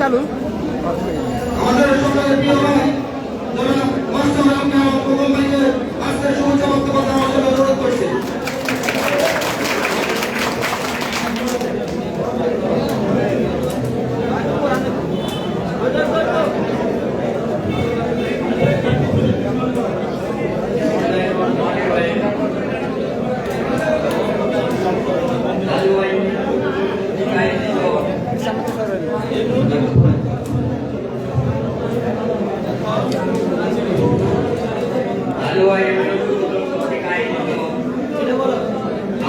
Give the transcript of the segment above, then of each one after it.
চালু আমাদের সকলের প্রিয় ভাই জনাব মাস্টার আলমকে আমার প্রথম ভাইকে আজকের শুভেচ্ছা বক্তব্য দেওয়ার জন্য অনুরোধ করছি।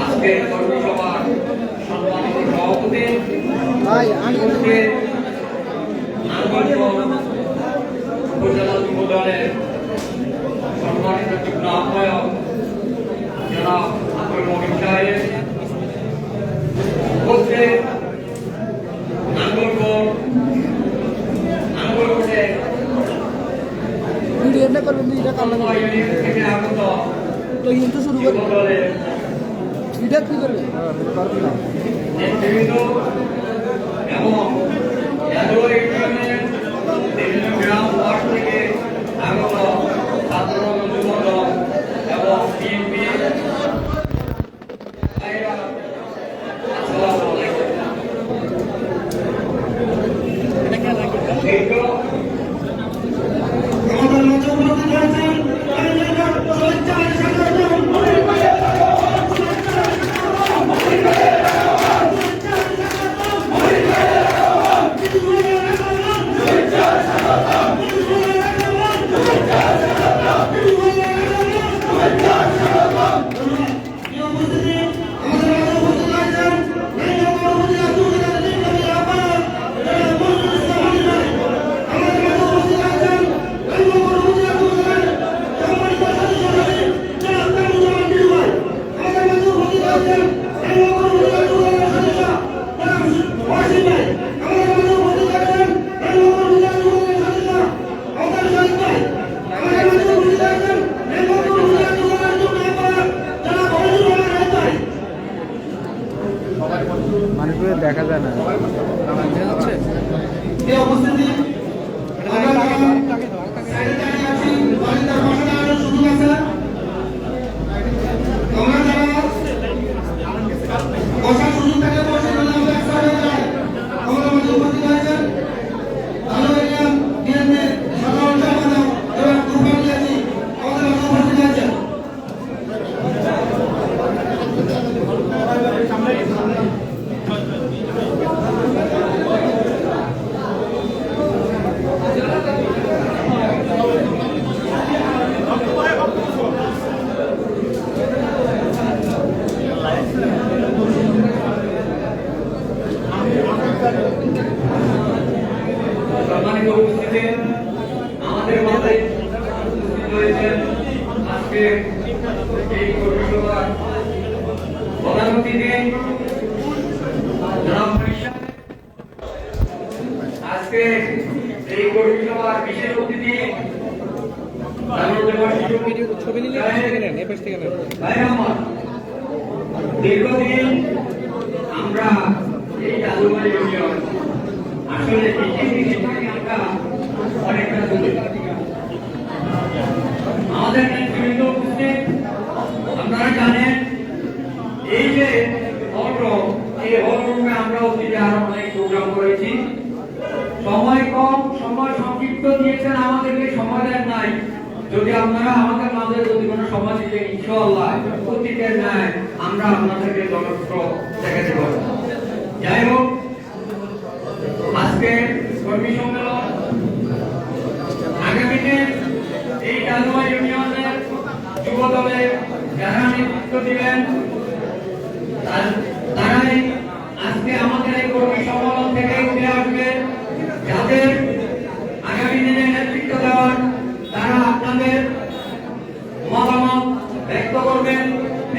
আজকের কর্মসভার সম্মানিত সভাপতি উপজেলা যুব দলের সম্মানিত যুগ্ম আহ্বায়ক জনাব আব্দুল মমিন সাহেব, উপস্থিত নাঙ্গলকোটে থেকে আগত যুব দলের নেতৃবৃন্দ এবং বিভিন্ন গ্রাম ওয়ার্ড থেকে আগত ছাত্র যুব দল এবং বিএনপি মানুষগুলো দেখা যায় না হচ্ছে আমাদের মাথায় রয়েছেন আজকে এই পৌরসভার প্রধান অতিথি আজকে এই পৌরসভার বিশেষ অতিথি দীর্ঘদিন আমরা এই জাদুবাড়ি ইউনিয়ন আসলে আমরা অনেকটা দূরে আমাদের নেতৃবৃন্দ উপস্থিত। আপনারা জানেন এই যে এই হলরুমে আমরা অতীতে আরো অনেক প্রোগ্রাম করেছি। সময় কম, সময় সংক্ষিপ্ত দিয়েছেন, আমাদেরকে সময় দেন নাই। যদি আপনারা আমাদের মাঝে যদি কোনো সময় দিতেন, ইনশাআল্লাহ অতীতের ন্যায় আমরা আপনাদেরকে যথেষ্ট দেখাতে পারব। যাই হোক, আজকে কর্মী সম্মেলন আগামী দিন এই জাদুয়া ইউনিয়নের যুব দলে যারা নেতৃত্ব দিবেন তারাই আজকে আমাদের এই কর্মী সম্মেলন থেকে উঠে আসবে। যাদের আগামী দিনে নেতৃত্ব দেওয়ার তারা আপনাদের মতামত ব্যক্ত করবেন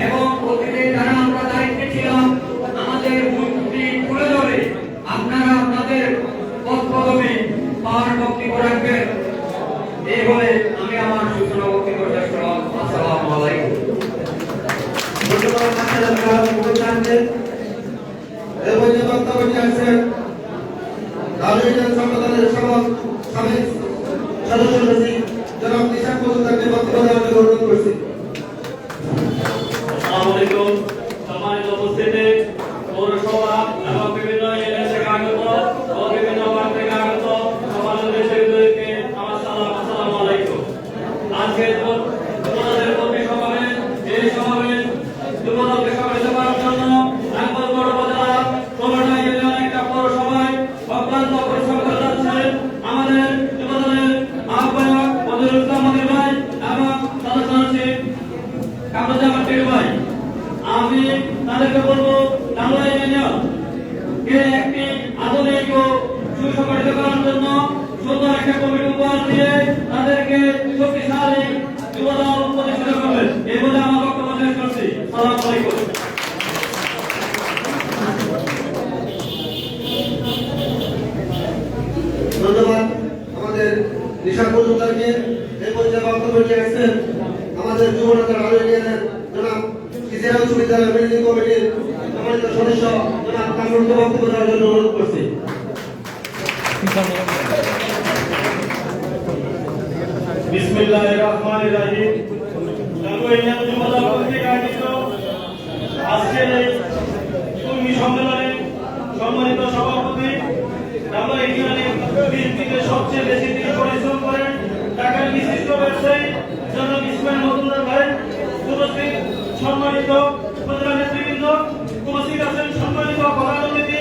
এবং অতীতে যারা আমরা দায়িত্বে ছিলাম আমাদের মূলটি তুলে ধরে আপনারা আপনাদের পথ পদবি পাওয়ার বক্তব্য রাখবেন। এই বলে আমি আমার সূচনা বক্তব্য শেষ করলাম। আসসালামু আলাইকুম। ধন্যবাদ। দারুল ইউনিয়ন সংগঠনের সাবেক সদস্য সচিব জনাব নিশাদ মজুমদারকে বক্তব্য দেওয়ার জন্য অনুরোধ করছি। আসসালামু আলাইকুম। সম্মানিত উপস্থিতি, পৌরসভা এবং বিভিন্ন এলাকা থেকে আগত ও বিভিন্ন ওয়ার্ড থেকে আগত সমাজ নেতৃবৃন্দকে আমার সালাম। আসসালামু আলাইকুম। আজকে তোমাদের কর্মী সমাবেশ, এই সমাবেশ যুবদলকে সমাবেশ করার জন্য নাঙ্গলকোট উপজেলা ১৬টা ইউনিয়ন একটা পৌরসভায় অক্লান্ত পরিশ্রম করে যাচ্ছেন আমাদের যুবদলের আহ্বায়ক মনিরুল ইসলাম মনির ভাই এবং সদস্য সচিব কামরুজ্জামান টিটু ভাই। আমি তাদেরকে বলবো টাঙ্গুয়া ইউনিয়নকে একটি আধুনিক ও সুসংগঠিত করার জন্য সুন্দর একটা কমিটি উপহার দিয়ে তাদেরকে শক্তিশালী যুবদল প্রতিষ্ঠিত করবেন। এই বলে আমার বক্তব্য শেষ করছি। আসসালামু আলাইকুম। ধন্যবাদ আমাদের নিশাদ মজুমদারকে। এই পর্যায়ে বক্তব্য নিয়ে আসছেন আমাদের যুব নেতা দারুল ইউনিয়নের জনাব ইসরায়েল বিশ্ববিদ্যালয় ম্যানেজিং কমিটির সম্মানিত সদস্য জনাব কামরুলকে বক্তব্য দেওয়ার জন্য অনুরোধ করছি। বিসমিল্লাহির রহমানির রহিম। টাঙ্গুয়া ইউনিয়ন যুবদল কর্তৃক আয়োজিত আজকের এই কর্মী সম্মেলনে সম্মানিত সভাপতি, টাঙ্গুয়া ইউনিয়নের বিএনপিকে সবচেয়ে বেশি তিনি পরিশ্রম করেন ঢাকার বিশিষ্ট ব্যবসায়ী জনাব ইসমাইল মজুমদার ভাই, উপস্থিত সম্মানিত উপজেলা নেতৃবৃন্দ, উপস্থিত আছেন সম্মানিত প্রধানমন্ত্রী,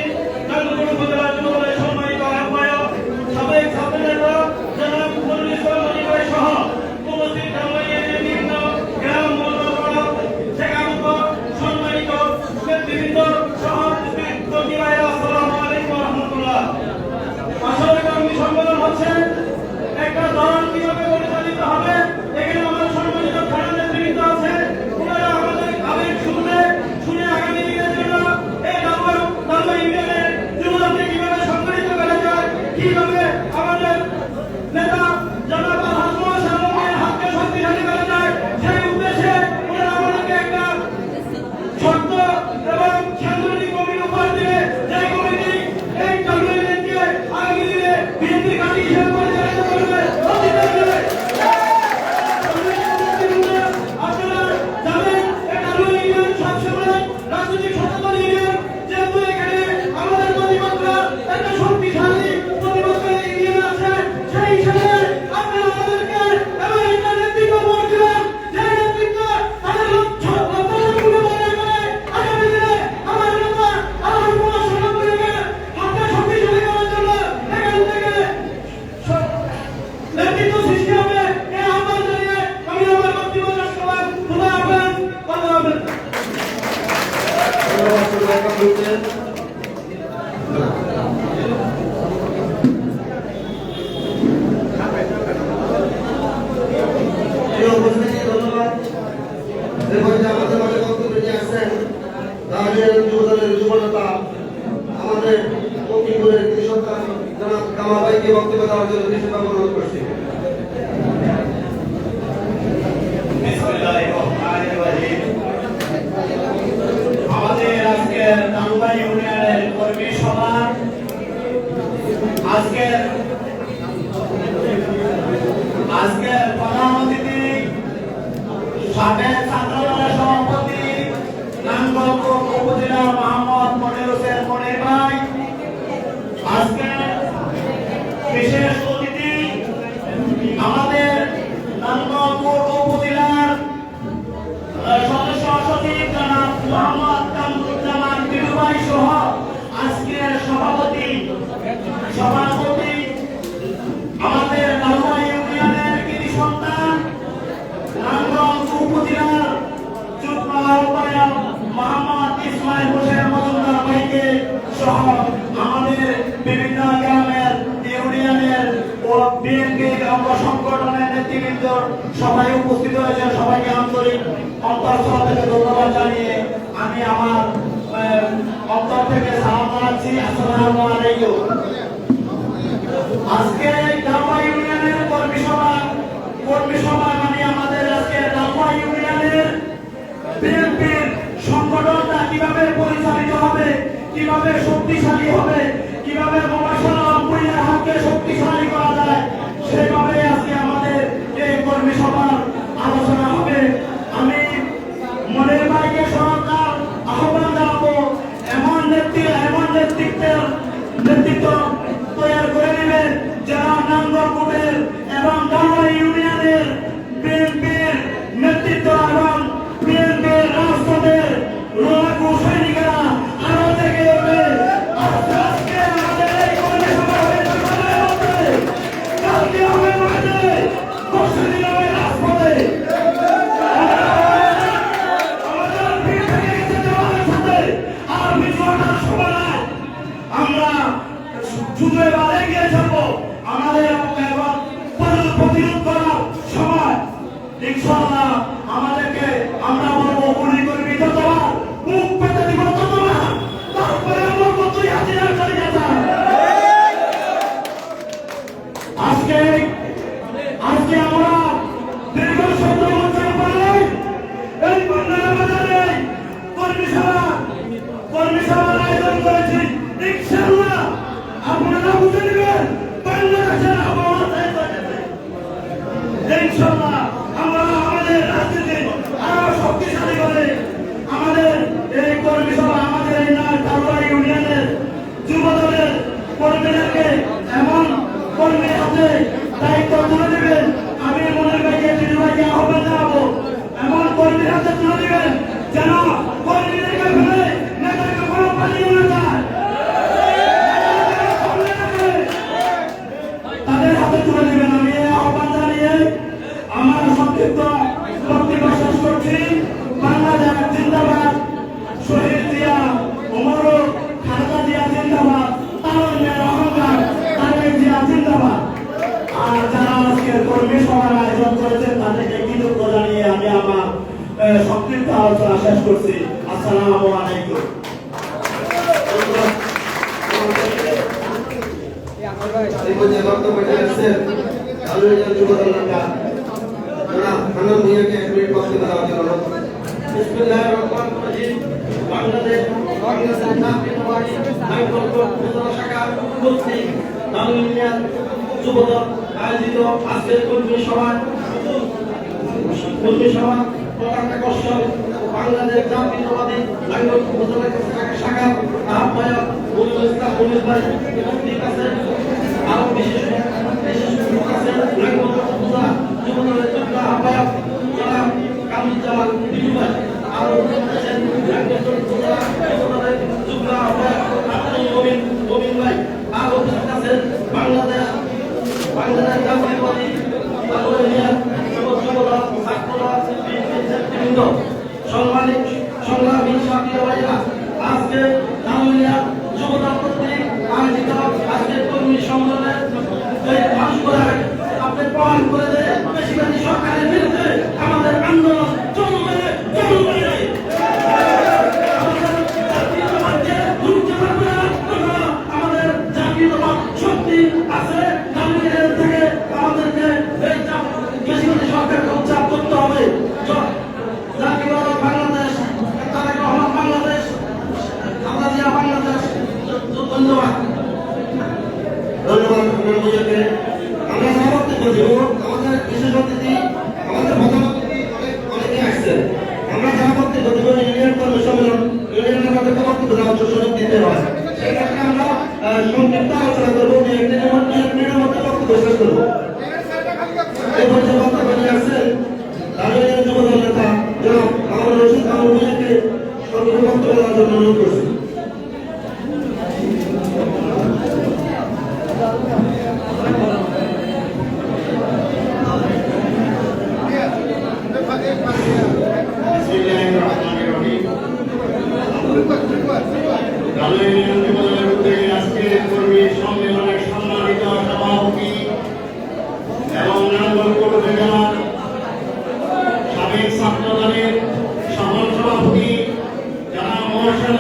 নাঙ্গলকোট উপজেলা যুবদলের সম্মানিত আহ্বায়ক, সাবেক ছাত্র নেতা জনাব মনিরুল ইসলাম মনির ভাই সহ উপস্থিত টাঙ্গুয়া ইউনিয়নের বিভিন্ন গ্রাম মহল্লা থেকে আগত সম্মানিত নেতৃবৃন্দ সহ উপস্থিত কর্মী ভাইরা, আসসালামু আলাইকুম ওয়া রাহমাতুল্লাহ। আসলে কর্মী সম্মেলন হচ্ছে একটা দল কিভাবে পরিচালিত হবে, এখানে আমাদের সম্মানিত থানা নেতৃবৃন্দ আছে, ওনারা আমাদের আবেগ শুনে আগামী দিনের জন্য এই টাঙ্গুয়া ইউনিয়নের যুবদলকে কিভাবে সংগঠিত করা যায়, কিভাবে আমাদের নেতা জনাব হাসনুল সালামের হাতকে শক্তিশালী করা যায়, সেই উদ্দেশ্যে ওনারা আমাদেরকে একটা ছোট্ট এবং সাংগঠনিক কমিটি উপহার দিলে, যে কমিটি এই টাঙ্গুয়া ইউনিয়নকে আগামী দিনে বিএনপির ঘাঁটি হিসেবে পরিচালিত করবে। আপনারা জানেন এই টাঙ্গুয়া ইউনিয়ন সবসময় রাজনৈতিক সচেতন ইউনিয়ন, যেহেতু এখানে আমাদের প্রতিপক্ষরা একটা শক্তিশালী প্রতিপক্ষের ইউনিয়ন আছে, সেই হিসাবে আপনারা আমাদেরকে এবং একটা নেতৃত্ব ভোট দিবেন, যে নেতৃত্ব তাদের লক্ষ্যগুলো মনে করে আগামী দিনে আমার নেতা আমার পড়াশোনাগুলিকে হাতে শক্তিশালী করার জন্য এখান থেকে নেতৃত্ব সৃষ্টি হবে। এই আহ্বান জানিয়ে আমি আমার বক্তব্য শেষ করলাম। খোদা হাফেজ। আল্লাহ হাফেজ। ধন্যবাদ সবাই কামরুলকে। প্রিয় উপস্থিতি, ধন্যবাদ। এই পর্যায়ে আমাদের মাঝে বক্তব্য নিয়ে আসছেন দারুল ইউনিয়ন যুবদলের যুব নেতা আমাদের লক্ষ্মীপুরের কৃষক জনাব কামাল ভাইকে বক্তব্য দেওয়ার জন্য বিশেষভাবে অনুরোধ করছি। বিসমিল্লাহির রহমানির রহিম। আমাদের আজকের টাঙ্গুয়া ইউনিয়নের কর্মী সভা, আজকের প্রধান অতিথি সাবেক ছাত্রদলের সভাপতি নাঙ্গলকোট উপজেলা মোহাম্মদ মনির হোসেন মনির ভাই, আজকে বিশেষ অতিথি আমাদের নাঙ্গলকোট উপজেলার সদস্য সচিব জনাব মোহাম্মদ কামরুজ্জামান টিটু ভাই সহ আজকের সভাপতি আমাদের টাঙ্গুয়া ইউনিয়নের কৃতি সন্তান নাঙ্গলকোট উপজেলার যুগ্ম আহ্বায়ক মোহাম্মদ ইসমাইল হোসেন মজুমদার ভাইকে সহ আমাদের বিভিন্ন গ্রামের ইউনিয়নের ও বিএনপির অঙ্গ সংগঠনের নেতৃবৃন্দ সবাই উপস্থিত হয়েছে। সবাইকে আন্তরিক অন্তঃস্থল থেকে ধন্যবাদ জানিয়ে আমি আমার অন্তর থেকে সালাম জানাচ্ছি। আসসালামু আলাইকুম। আজকে টাঙ্গুয়া ইউনিয়নের কর্মী সভা মানে আমাদের আজকে টাঙ্গুয়া ইউনিয়নের বিএনপির সংগঠনটা কিভাবে পরিচালিত হবে, কিভাবে শক্তিশালী হবে, কিভাবে মহাসড়ক ঐক্যকে শক্তিশালী করা যায় সেভাবে আজকে আমাদের এই কর্মী সভার আলোচনা হবে। আমি মনের ভাইকে সরকার আহ্বান জানাবো এমন নেতৃত্বের নেতৃত্ব তৈরি করে নেবেন যারা নাঙ্গলকোটের এবং ডাঙ্গাই ইউনিয়নের বিএনপির নেতৃত্ব এবং বিএনপির রাজপথের লড়াকু সৈনিকেরা আরো থেকে উঠবে। আজকে আমাদের এই কর্মী সভা হয়েছে সবার মধ্যে, কালকে হবে মাঠে, পরশু দিন হবে রাজপথে। আমাদের ভিড় থেকে গেছে জওয়ানের সাথে, আর বিজয়টার সময় আমরা শুধু এবার এগিয়ে যাবো। আমাদের এবার প্রতিরোধ করার সময় ইনশাআল্লাহ আমাদেরকে আমরা বলবো গুলি করবি যতবার, মুখ পেতে দিব ততবার, তারপরে আমরা কতই হাজিরা চলে যেত। আজকে আমরা দীর্ঘ 17 বছর পরে এই বন্যার বাজারে কর্মী সভার আয়োজন করেছি। ইনশাআল্লাহ আপনারা বুঝে নেবেন বাংলাদেশের আবহাওয়া ইনশাআল্লাহ আমরা আমাদের রাজনীতি আরো শক্তিশালী করে আমাদের এই কর্মী সভা আমাদের এই ডাঙ্গাই ইউনিয়নের যুবদলের কর্মীদেরকে এমন কর্মীর হাতে দায়িত্ব তুলে দিবেন। আমি মনের ভাইকে ভাইকে আহ্বান জানাবো এমন কর্মীর হাতে তুলে দিবেন যেন কর্মীদেরকে ফেলে নেতাকে কোনো পালিয়ে না যায়, তাদের হাতে তুলে দিবেন। আমি আহ্বান জানিয়ে আমার সংক্ষিপ্ত বক্তব্য শেষ করছি। বাংলাদেশ জিন্দাবাদ, শহীদ জিয়া, ওমর খালেদা জিয়া জিন্দাবাদ, তারুণ্যের অহংকার তারেক জিয়া জিন্দাবাদ। আর যারা আজকে কর্মী সভার আয়োজন করেছেন তাদেরকে কৃতজ্ঞ জানিয়ে আমি আমার সংক্ষিপ্ত আলোচনা শেষ করছি। আসসালামু আলাইকুম। এই পর্যায়ে বক্তব্য রাখছেন আলোচনা যুবদল নেতা জনাব হান্নান ভূঁইয়াকে 1 মিনিট বক্তব্য দেওয়ার জন্য অনুরোধ করছি। বিসমিল্লাহির রহমানির রহিম। বাংলাদেশ জাতীয়তাবাদী নাঙ্গলকোট উপজেলা শাখা কর্তৃক ডাঙ্গাই ইউনিয়ন যুবদল আয়োজিত আজকের কর্মী সভা প্রধান আকর্ষণ বাংলাদেশ জাতীয়তাবাদী নাঙ্গলকোট উপজেলা শাখার আহ্বায়ক মুজিবুল ইসলাম মুজিব ভাই উপস্থিত আছেন। আরো বিশেষ আছেন নাঙ্গলকোট উপজেলা যুবদলের যুগ্ম আহ্বায়ক জনাব কামরুজ্জামান বিজু ভাই। আরো উপস্থিত আছেন নাঙ্গলকোট উপজেলা যুবদলের যুগ্ম আহ্বায়ক আব্দুল মবিন ভাই। আরো উপস্থিত আছেন বাংলাদেশ জাতীয়তাবাদী ডাঙ্গাই ইউনিয়ন যুবদল ছাত্রদল নেতৃবৃন্দ, সংগ্রামী সাথী ভাইরা, আজকে ডাঙ্গাই যুবদল কর্তৃক আয়োজিত আজকের কর্মী সম্মেলনের আপনি প্রমাণ করে দেয় বেশিরভাগী সরকারের বিরুদ্ধে আমাদের আন্দোলন চলবে। আমাদের জাতীয়তাবাদ শক্তি আছে, ডাঙ্গাইয়ের থেকে আমাদেরকে এই বেশিরভাগী সরকারকে উচ্চাপ করতে হবে। জাতীয়তাবাদ বাংলাদেশ, তারেক রহমান বাংলাদেশ, খালেদা জিয়া বাংলাদেশ। ধন্যবাদ। ধন্যবাদ হান্নান ভূঁইয়াকে। আমরা যারা বক্তব্য দেব আমাদের বিশেষ অতিথি আমাদের প্রধান অতিথি অনেকে আসছেন। আমরা যারা বক্তব্য দেব ইউনিয়ন কর্মী সম্মেলন ইউনিয়নের আমাদেরকে বক্তব্য দেওয়ার সুযোগ দিতে হয়। সেক্ষেত্রে আমরা সংক্ষিপ্ত আলোচনা করবো, 1 মিনিটের মধ্যে বক্তব্য শেষ করবো। এই পর্যায়ে বক্তব্য নিয়ে আসছেন ডাঙ্গাই যুবদল নেতা জনাব মাহমুদ রশিদ মাহমুদ ভূঁইয়াকে সংক্ষিপ্ত বক্তব্য দেওয়ার জন্য অনুরোধ করছি। বিসমিল্লাহির রহমানির রহিম। ডাঙ্গাই ইউনিয়ন যুবদলের উদ্যোগে আজকের কর্মী সম্মেলনের সম্মানিত সভাপতি এবং নাঙ্গলকোট উপজেলার সাবেক ছাত্রদলের সহ সভাপতি যারা মহাশয়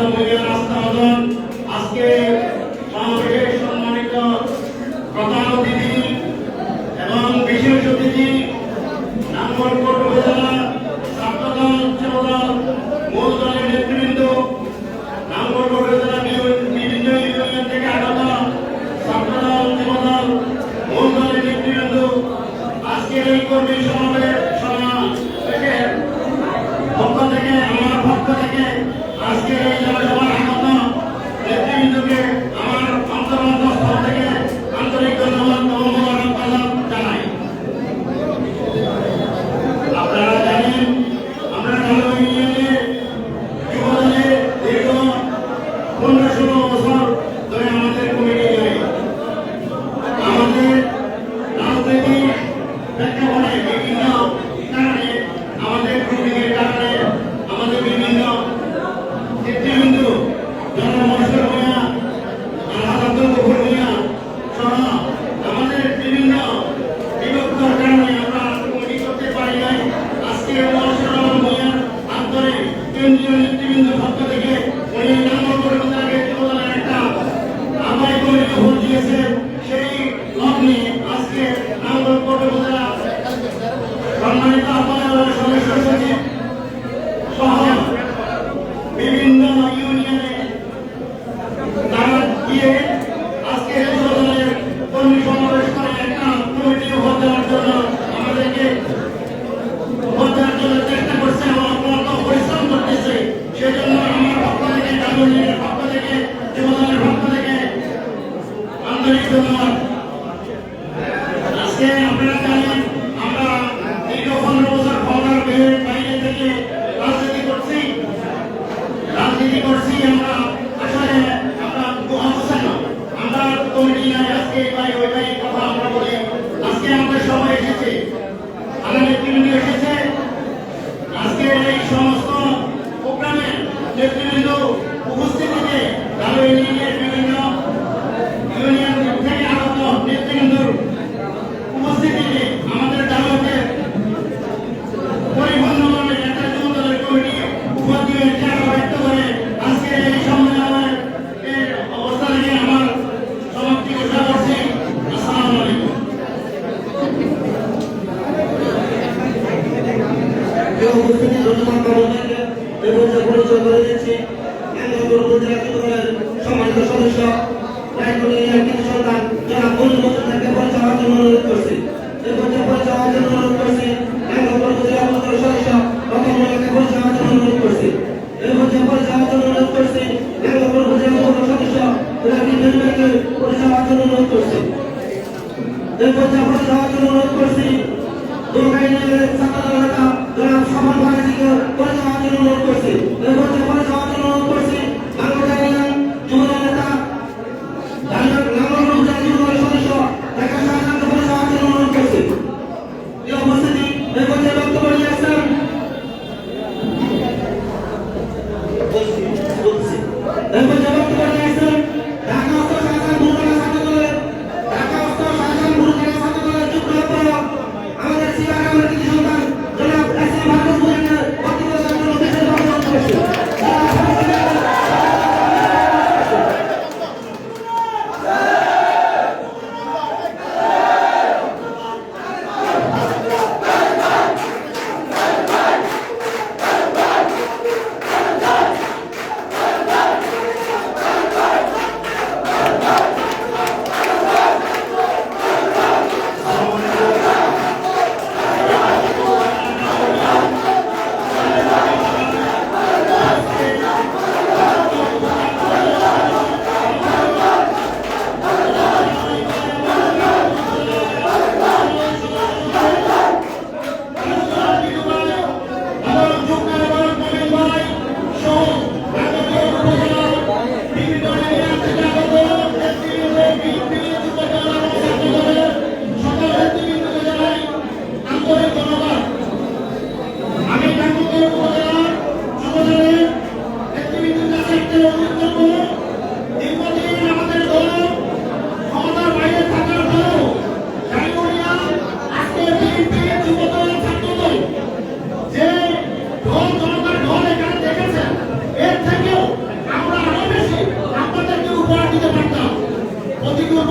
ধন্যবাদ। আজকে আপনারা জানেন আমরা দীর্ঘ 15 বছর ক্ষমতার বাইরে থেকে রাজনীতি করছি আমরা আসলে আমরা অবস্থা না আমরা কমিটি নাই আজকে ওইটাই কথা আমরা বলি। আজকে আমাদের সবাই এসেছে, আমাদের নেতৃবৃন্দ এসেছে। আজকে এই সমস্ত প্রোগ্রামে নেতৃবৃন্দ উপস্থিতিতে আরো ইউনিয়নের বিভিন্ন ইউনিয়ন থেকে আগত নেতৃবৃন্দর উপস্থিতিতে আমাদের দাওয়াতের পরিবহন একটা যুবদলের কমিটি উপহার ব্যক্ত করে আজকে এই সম্মেলনের অবস্থা নিয়ে আমার সমাপ্তি ঘোষণা করছি। আসসালামু আলাইকুম। উপস্থিতি ধন্যবাদ কর্মচারীকে এই পর্যায়ে পরিচয় করে দিচ্ছি। সম্মানিত সদস্য সন্তান যারা পরিচয় হওয়ার জন্য অনুরোধ করছি। এই পর্যায়ে পরিচয় হওয়ার জন্য অনুরোধ করছি। সদস্য পরিচয় হওয়ার জন্য অনুরোধ করছি। এই পর্যায়ে পরিচয় হওয়ার জন্য অনুরোধ করছি। সদস্য পরিচয় হওয়ার জন্য অনুরোধ করছি। এই পর্যায়ে পরিচয় হওয়ার জন্য অনুরোধ করছি। অনুরোধ করছি। এই পর্যায়ে পরিচয় হওয়ার জন্য অনুরোধ করছি। সদস্য ঢাকা শাখার পরিচয় হওয়ার জন্য অনুরোধ করছি। এই উপস্থিতি এই পর্যায়ে বক্তব্য নিয়ে আসছেন এই পর্যায়ে বক্তব্য নিয়ে আসছেন ঢাকা উত্তর শাখার বুরখানা ছাত্র দলের যুগ্ম আহ্বায়ক আমাদের সিআরএমের কৃতি সন্তান জনাব এসএম মাহমুদ হোসেনের বক্তব্যের জন্য বিশেষ অনুরোধ করছি।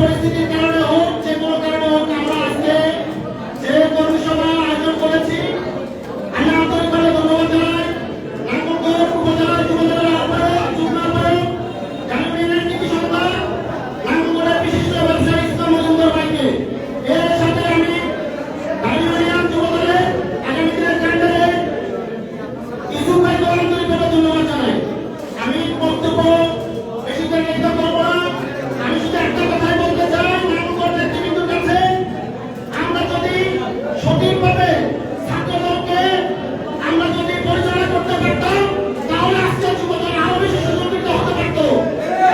পরিস্থিতির কারণে হোক যে কোনো কারণে হোক আমরা আজকে যে কর্মী সভা আয়োজন করেছি আমি আন্তরিকভাবে ধন্যবাদ জানাই নারায়ণগঞ্জ উপজেলার যুবদলের আহ্বায়ক যুগ্ম আহ্বায়ক জাহাঙ্গীরের কৃতি সন্তান নারায়ণগঞ্জের বিশিষ্ট ব্যবসায়ী ইসলাম মজুমদার ভাইকে। এর সাথে আমি ইউনিয়ন যুবদলের আগামী দিনের ক্যান্ডিডেট ইসুফ ভাইকে আন্তরিকভাবে ধন্যবাদ জানাই। আমি বক্তব্য বেশি দীর্ঘায়িত করব না। আমি শুধু একটা কথাই বলতে চাই নারায়ণগঞ্জ নেতৃবৃন্দের কাছে, আমরা যদি সঠিকভাবে ছাত্রদলকে আমরা যদি পরিচালনা করতে পারতাম তাহলে আজকে যুবদল আরো বেশি সুসংগঠিত হতে পারত।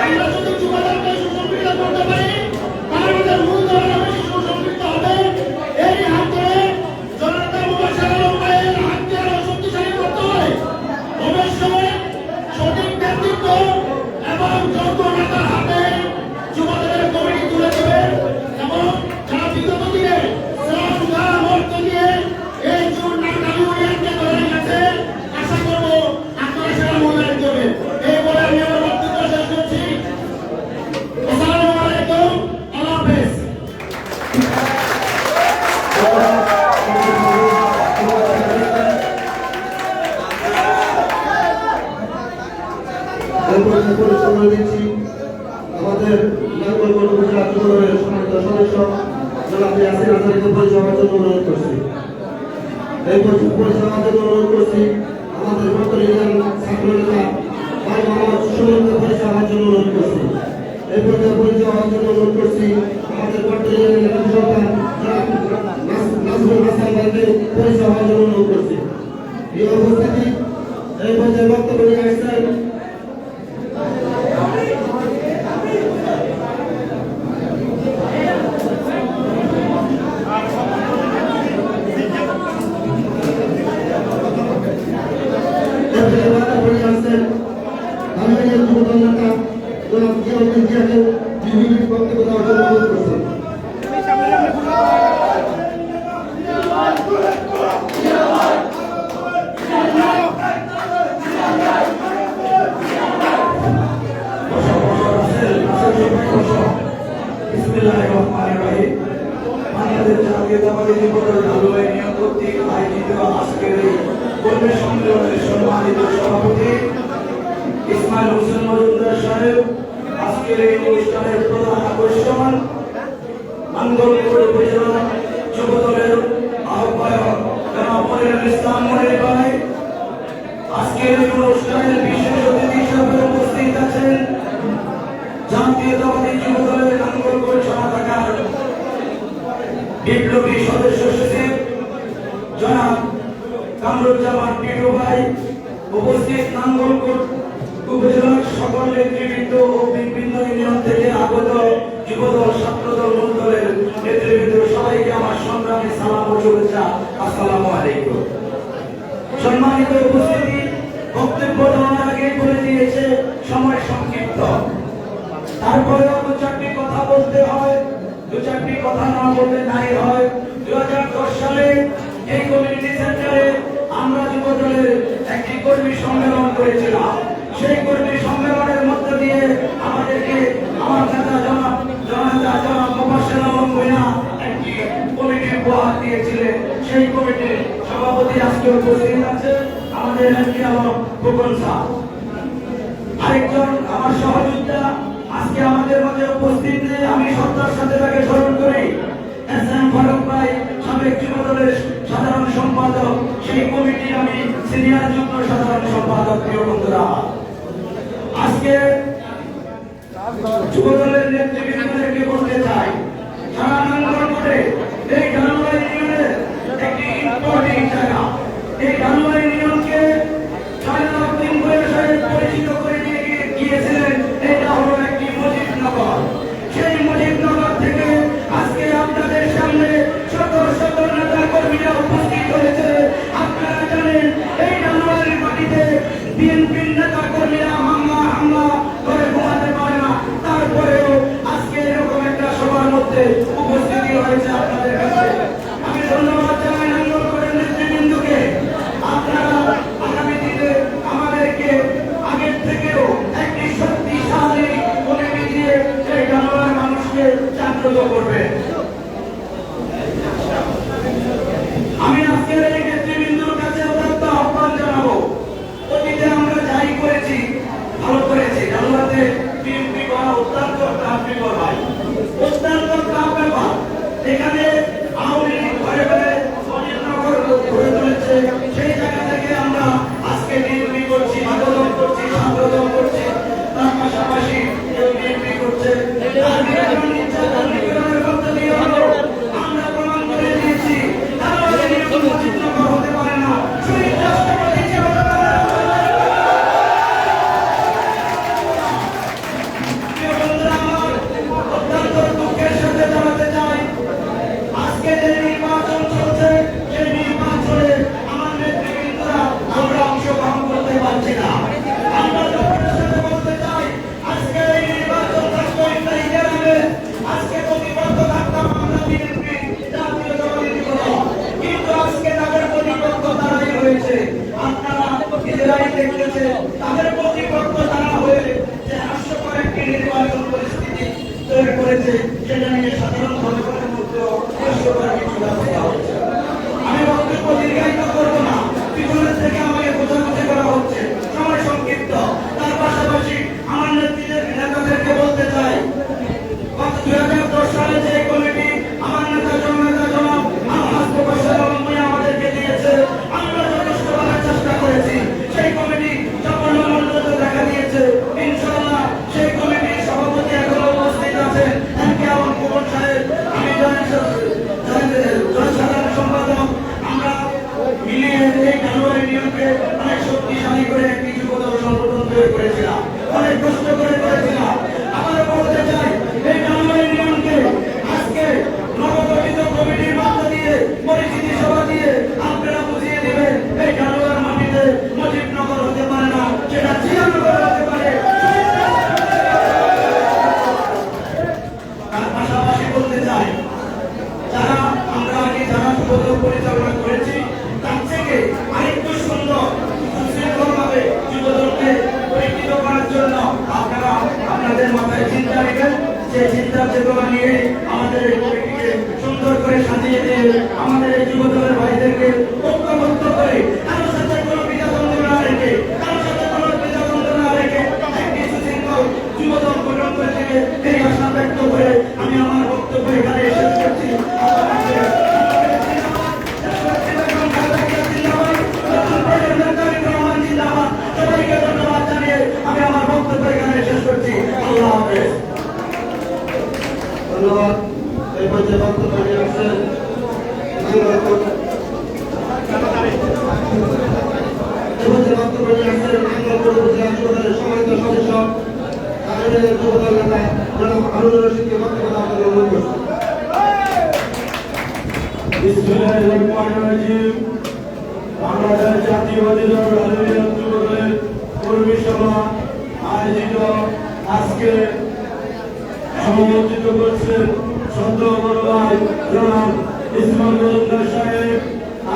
আমরা যদি যুবদলকে সুসংগঠিত করতে পারি তাহলে আমাদের মূল দল আরো বেশি সুসংগঠিত হবে। এই হাত ধরে জনতা মুবাশশির আলম ভাইয়ের হাতকে আরো শক্তিশালী করতে হয়। অবশ্যই সঠিক নেতৃত্ব এবং যোগ্য নেতার হাতে যুবদলের কমিটি তুলে দেবে এবং যারা বিগত দিনে শ্রম ঘাম অর্থ দিয়ে এই নামী ইউনিয়নকে ধরে গেছে, আশা করবো আপনারা সেটা মূল্যায়ন করবেন। এই বলে আমি আমার বক্তব্য শেষ করছি। আসসালামু আলাইকুম, আল্লাহ হাফেজ। পরিচালনা দিচ্ছি আমাদের নারায়ণগঞ্জ উপজেলা যুবদলের সম্মানিত সদস্য জনাব ইয়াসির আনসারীকে পরিচয় হওয়ার জন্য অনুরোধ করছি। এই পরিচয় হওয়ার জন্য অনুরোধ করছি আমাদের বর্তমান ইউনিয়ন ছাত্র নেতা ভাই মোহাম্মদ সুমনকে পরিচয় হওয়ার জন্য অনুরোধ করছি। এই পর্যায়ে পরিচয় হওয়ার জন্য অনুরোধ করছি আমাদের বর্তমানে নেতা সন্তান নাজমুল হাসান ভাইকে পরিচয় হওয়ার জন্য অনুরোধ করছি। এই উপস্থিতি এই পর্যায়ে বক্তব্য নিয়ে আসছেন বক্তব্য দেওয়ার জন্য অনুরোধ করছি। বাংলাদেশ জাতীয়তাবাদী যুবদল ঢালুয়ায় নিয়োগ কর্তৃক আয়োজিত আজকের এই কর্মী সম্মেলনের সম্মানিত সভাপতি ইসমাইল হোসেন মজুমদার সাহেব, আজকের এই অনুষ্ঠানের প্রধান আকর্ষণ নাঙ্গলকোট উপজেলা যুবদলের আহ্বায়ক জনাব মনিরুল ইসলাম মনির ভাই, আজকের এই অনুষ্ঠানের বিশেষ অতিথি হিসেবে উপস্থিত আছেন জাতীয়তাবাদী যুবদলের নাঙ্গলকোট সমাজকার বিপ্লবী সদস্য সচিব জনাব কামরুজ্জামান পিটু ভাই, উপস্থিত নাঙ্গলকোট উপজেলার সকল নেতৃবৃন্দ ও বিভিন্ন ইউনিয়ন থেকে আগত যুবদল, ছাত্রদল, মূলদলের নেতৃবৃন্দ, সবাইকে আমার সংগ্রামী সালাম ও শুভেচ্ছা। আসসালামু আলাইকুম। সম্মানিত উপস্থিতি, বক্তব্য দেওয়ার আগে বলে দিয়েছে সময় সংক্ষিপ্ত, তারপরেও দু চারটি কথা বলতে হয়, দু চারটি কথা না বলতে নাই হয়। 2010 সালে এই কমিউনিটি সেন্টারে আমরা যুবদলের একটি কর্মী সম্মেলন করেছিলাম। সেই কর্মী সম্মেলনের মধ্য দিয়ে আমাদেরকে আমার নেতা জনাব মোবাশ্বের আলম ভূঁইয়া একটি কমিটি উপহার দিয়েছিলেন। সেই কমিটির সভাপতি আজকে উপস্থিত আছে আমাদের এমপি আলম খোকন সাহেব। আরেকজন আমার সহযোদ্ধা আজকে আমাদের মাঝে উপস্থিত নেই, আমি শ্রদ্ধার সাথে তাকে স্মরণ করি। এসএম ফারুক ভাই, সাবেক যুবদলের সাধারণ সম্পাদক, সেই কমিটির আমি সিনিয়র যুগ্ম সাধারণ সম্পাদক। প্রিয় বন্ধুরা, আজকে যুবদলের নেতৃবৃন্দকে বলতে চাই, সারা নাঙ্গলকোটে এই ঢালুয়া ইউনিয়নের একটি ইম্পর্টেন্ট জায়গা, এই ঢালুয়া ইউনিয়নকে সাইদুদ্দিন ভূঁইয়া সাহেব পরিচিত করে দিয়ে গিয়েছিলেন। এটা হলো একটি মুজিবনগর। সেই মুজিবনগর থেকে আজকে আপনাদের সামনে শত শত নেতা কর্মীরা উপস্থিত হয়েছে। আপনারা জানেন এই ঢালুয়ার মাটিতে বিএনপির নেতা কর্মীরা হামলা করে ঘুমাতে পারে না, তারপরেও করেছিলাম, অনেক কষ্ট করে করেছিলাম। আমরা বলতে চাই এই জানুয়ারি ইউনিয়নকে আজকে নবগঠিত কমিটির মধ্য দিয়ে পরিচিতি সভা দিয়ে আপনারা বুঝিয়ে দিবেন এই জানুয়ার মাটিতে মুজিবনগর হতে পারে না, সেটা জিয়ানগর হতে পারে। তার পাশাপাশি বলতে চাই যারা আমরা আগে যারা যুবদল পরিচালনা করেছি তার থেকে আরেকটু সুন্দর সুশৃঙ্খলভাবে যুবদলকে পরিচিত করার জন্য আপনারা আপনাদের মাথায় চিন্তা রেখেন, সেই চিন্তা চেতনা নিয়ে আমাদের এই কমিটিকে সুন্দর করে সাজিয়ে দিয়ে আমাদের এই যুবদলের ভাইদেরকে ঐক্যবদ্ধ করে কারোর সাথে কোনো বিধাদ্বন্দ্ব না রেখে একটি সুশৃঙ্খল যুবদল গঠন করে থেকে এই আশা ব্যক্ত করে আমি আমার বক্তব্য এখানে শেষ করছি। সবাইকে ধন্যবাদ জানিয়ে আমি আমার বক্তব্য এখানে শেষ করছি। আল্লাহ হাফেজ। ধন্যবাদ। এই পর্যায়ে বক্তব্য নিয়ে আসছেন নাঙ্গলকোট উপজেলা যুবদলের সম্মানিত সদস্য কাজলের যুবদল নেতা জনাব হারুন রশিদকে বক্তব্য দেওয়ার জন্য অনুরোধ করছি। বিসমিল্লাহির রহমানির রহিম। বাংলাদেশ জাতীয়বাদী দল রাজনৈতিক যুবদলের কর্মী সভা আয়োজিত আজকে সভাপতিত্ব করছেন শ্রদ্ধেয় বড় ভাই জনাব ইসমাইল মজুমদার সাহেব।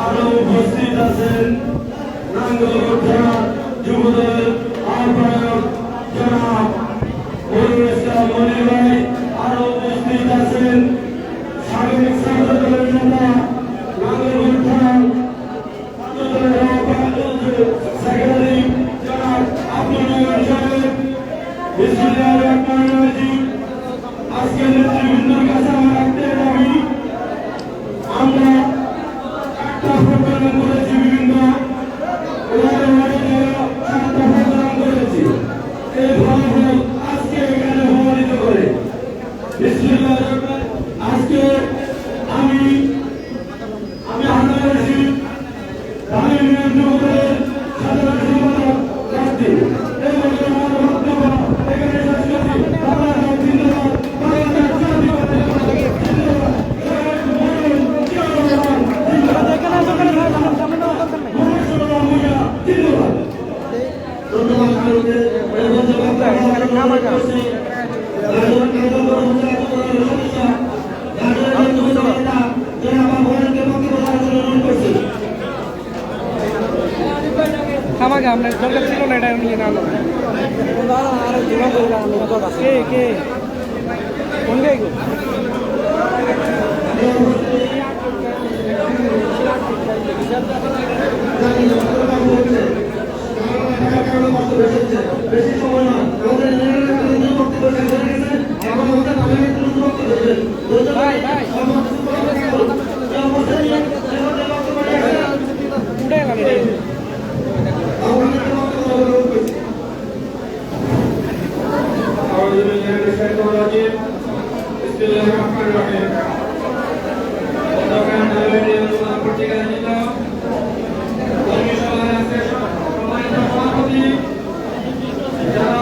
আরো উপস্থিত আছেন নাঙ্গলকোট থানা যুবদলের আহ্বায়ক জনাব মনির ইসলাম মনির ভাই। আরো উপস্থিত আছেন সাবেক ছাত্র দলের নেতা নাঙ্গলকোট থানা সেক্রেটারি জনাব আব্দুল রহমান সাহেব। বিসমিল্লাহির রহমানির রহিম। আজকে নেতৃবৃন্দের কাছে আমার একটাই দাবি, আমরা একটা প্রোগ্রাম করেছি, বিভিন্ন প্রোগ্রাম করেছি, এই ফলাফল আজকে এখানে প্রমাণিত করে। বিসমিল্লাহির রহমানির রহিম। আজকে আমি হারুন রশিদ ঢাকা ইউনিয়ন যুবদলের সাধারণ সম্পাদক প্রার্থী। এই বলে আমার বক্তব্য এখানে শেষ করছি। বাংলাদেশ জিন্দাবাদ, বাংলাদেশ জাতীয়তাবাদী দল জিন্দাবাদ, শহীদ মরহুম জিয়াউর রহমান জিন্দাবাদ, মহাসড়ক মুজিয়া জিন্দাবাদ। ধন্যবাদ হারুনকে। এই পর্যায়ে বক্তব্য দেওয়ার জন্য অনুরোধ করছি নাঙ্গলকোট উপজেলা যুবদলের সদস্য কাজলের যুবদল নেতা জনাব হারুনকে বক্তব্য দেওয়ার জন্য অনুরোধ করছি। আমাকে আপনার দরকার ছিল না, এটা নিয়ে না কে কে কোন গাই গো বেশি সময় না, আমাদের বক্তব্য শেষ হয়ে গেছে। এখন আমাদের বক্তব্য দেবেন। ভাই ভাই উঠে গেলাম রে। أعوذ بالله من الشيطان الرجيم. بسم الله الرحمن الرحيم. গতকাল জানুয়ারি পত্রিকা আয়োজিত কর্মী সভায় আজকে সম্মানিত সভাপতি যারা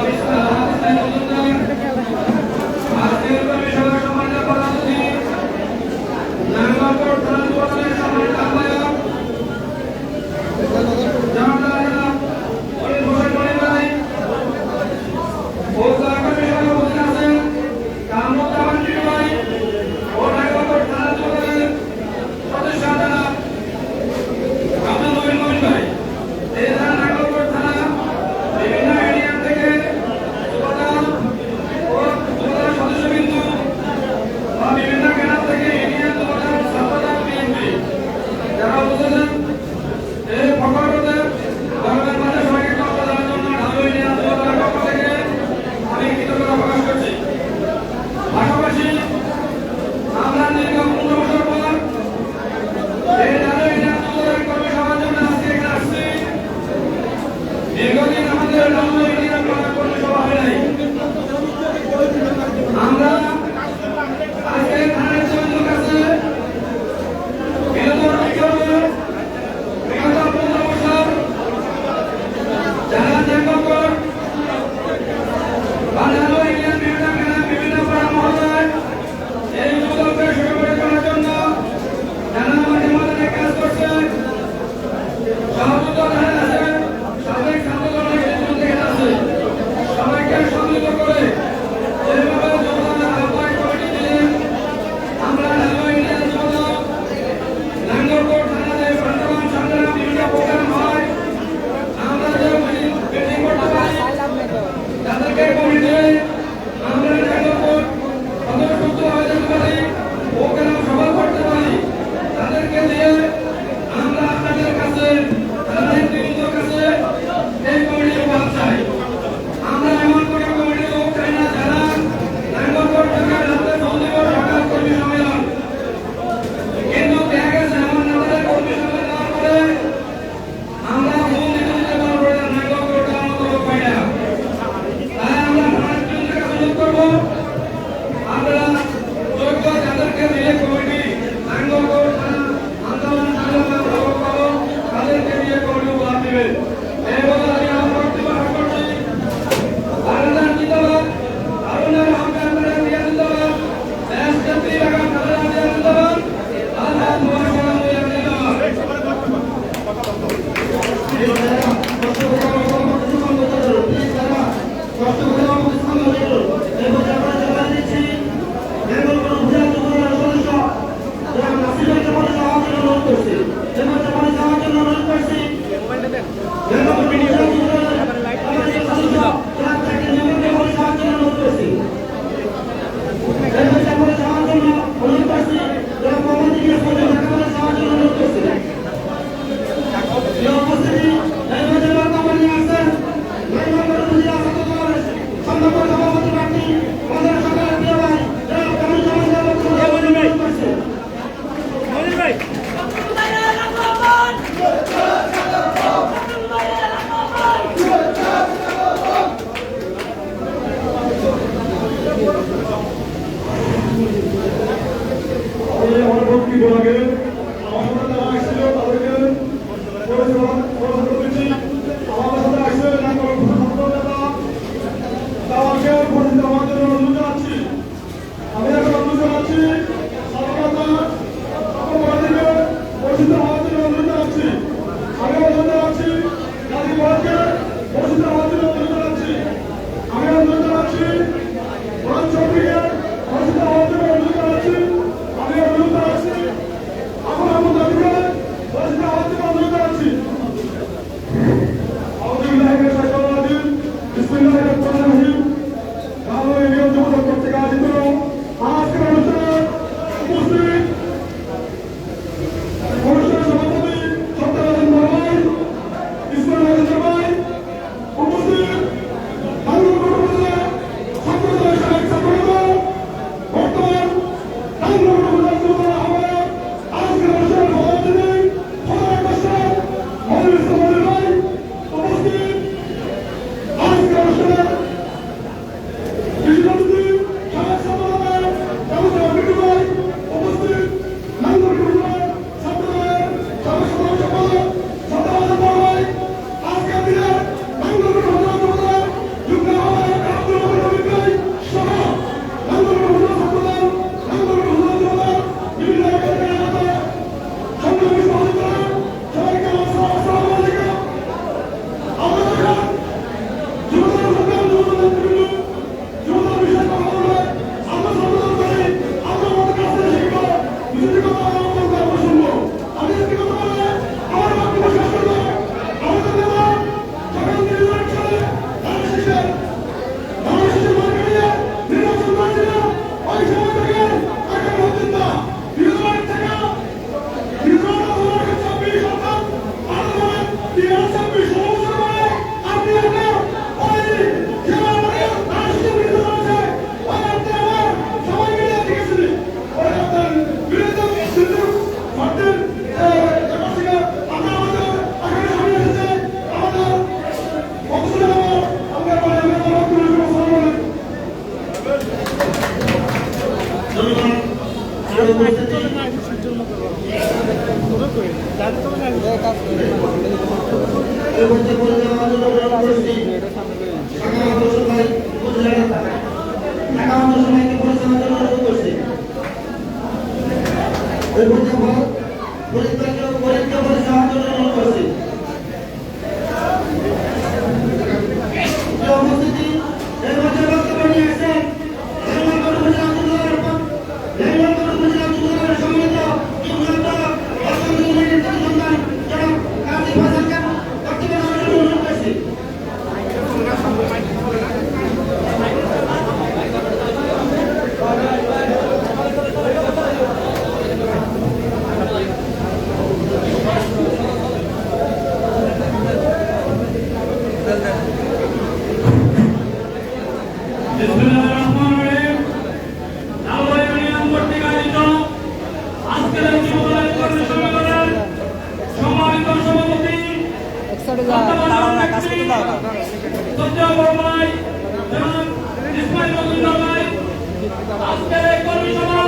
আজকের এই কর্মী সভা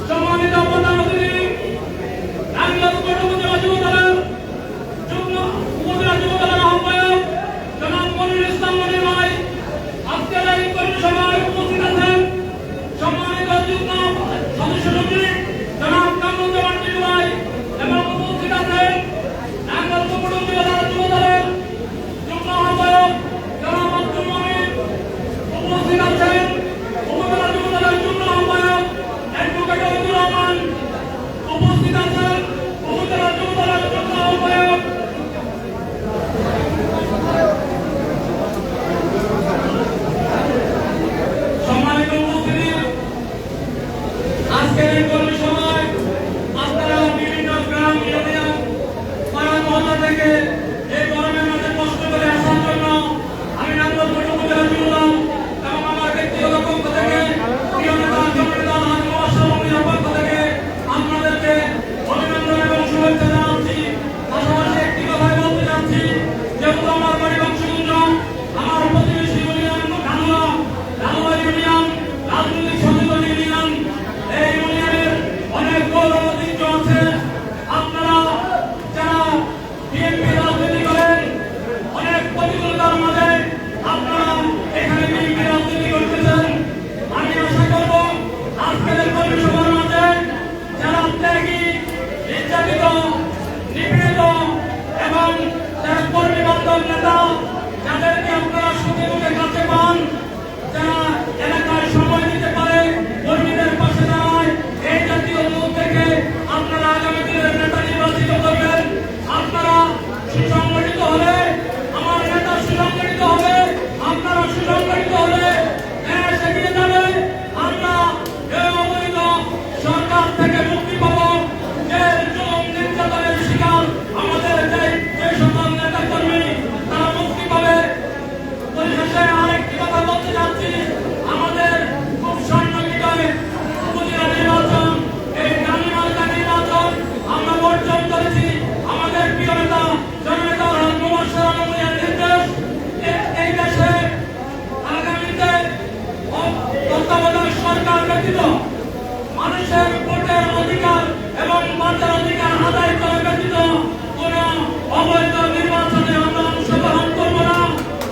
সম্মানিত প্রধান অতিথি রাঙ্গামাটি পৌরসভা যুব দলের যুগ্ম উপজেলা যুব দলের আহ্বায়ক জনাব মনিরুল ইসলাম মনির ভাই, আজকের এই কর্মী সভায় উপস্থিত আছেন সম্মানিত যুগ্ম সদস্য সচিব জনাব কামরুজ্জামান টিটু ভাই এবং উপস্থিত আছেন রাঙ্গামাটি পৌরসভা যুব দলের যুগ্ম আহ্বায়ক জনাব আব্দুল মমিন, উপস্থিত আছেন উপজেলা যুব দলের যুগ্ম আহ্বায়ক অ্যাডভোকেট আব্দুর রহমান, উপস্থিত আছেন উপজেলা যুব দলের যুগ্ম আহ্বায়ক সম্মানিত উপস্থিতি। আজকের এই কর্মী সভায় আপনারা বিভিন্ন গ্রাম ইউনিয়ন পাড়া মহল্লা থেকে এই গরমের মাঝে কষ্ট করে আসার জন্য আমি রাঙ্গামাটি উপজেলা যুব দল এবং আমার ব্যক্তিগত পক্ষ থেকে প্রিয় নেতা জননেতা হাজি মোয়াজ্জেম আলীর পক্ষ থেকে আপনাদেরকে অভিনন্দন এবং শুভেচ্ছা জানাচ্ছি। পাশাপাশি একটি কথাই বলতে চাচ্ছি, যেহেতু আমার বাড়ি বংশগঞ্জ, আমার প্রতিবেশী ইউনিয়ন ধানুয়া ইউনিয়ন রাজনৈতিক সচেতন ইউনিয়ন, এই ইউনিয়নের অনেক গৌরব ঐতিহ্য আছে। আপনারা যারা বিএনপি রাজনীতি করেন, অনেক প্রতিকূলতার মাঝে আপনারা এখানে বিএনপি রাজনীতি করতেছেন। আমি আশা করব আজকের এই কর্মী সভার মাঝে যারা ত্যাগী, নির্যাতিত, নিপীড়িত এবং যারা কর্মী বান্ধব নেতা, যাদেরকে আপনারা সুখে মুখে কাছে পান, যারা এলাকায় সময় দিতে পারে, কর্মীদের পাশে দাঁড়ায়, এই জাতীয় লোক থেকে আপনারা আগামী দিনের নেতা নির্বাচিত করবেন। আপনারা সুসংগঠিত হলে আমার নেতা সুসংগঠিত হবে, আপনারা সুসংগঠিত হলে দেশ এগিয়ে যাবে। আমরা এই অবৈধ সরকার থেকে মুক্তি পাবো। যে জুলুম নির্যাতনের শিকার আমাদের যে সকল নেতা কর্মী তারা মুক্তি পাবে। পরিশেষে আরেকটি কথা বলতে চাচ্ছি, আমাদের খুব সন্নিহিত উপজেলা নির্বাচন, এই গান্ধীমার্কা নির্বাচন আমরা বর্জন করেছি। আমাদের প্রিয় নেতা জননেতা হাজি মোয়াজ্জেম আলীর নির্দেশ, এই দেশে আগামীতে তত্ত্বাবধায়ক সরকার ব্যতীত মানুষের ভোটের অধিকার এবং বাঁচার অধিকার আদায় করা ব্যতীত কোন অবৈধ নির্বাচনে আমরা অংশগ্রহণ করব না।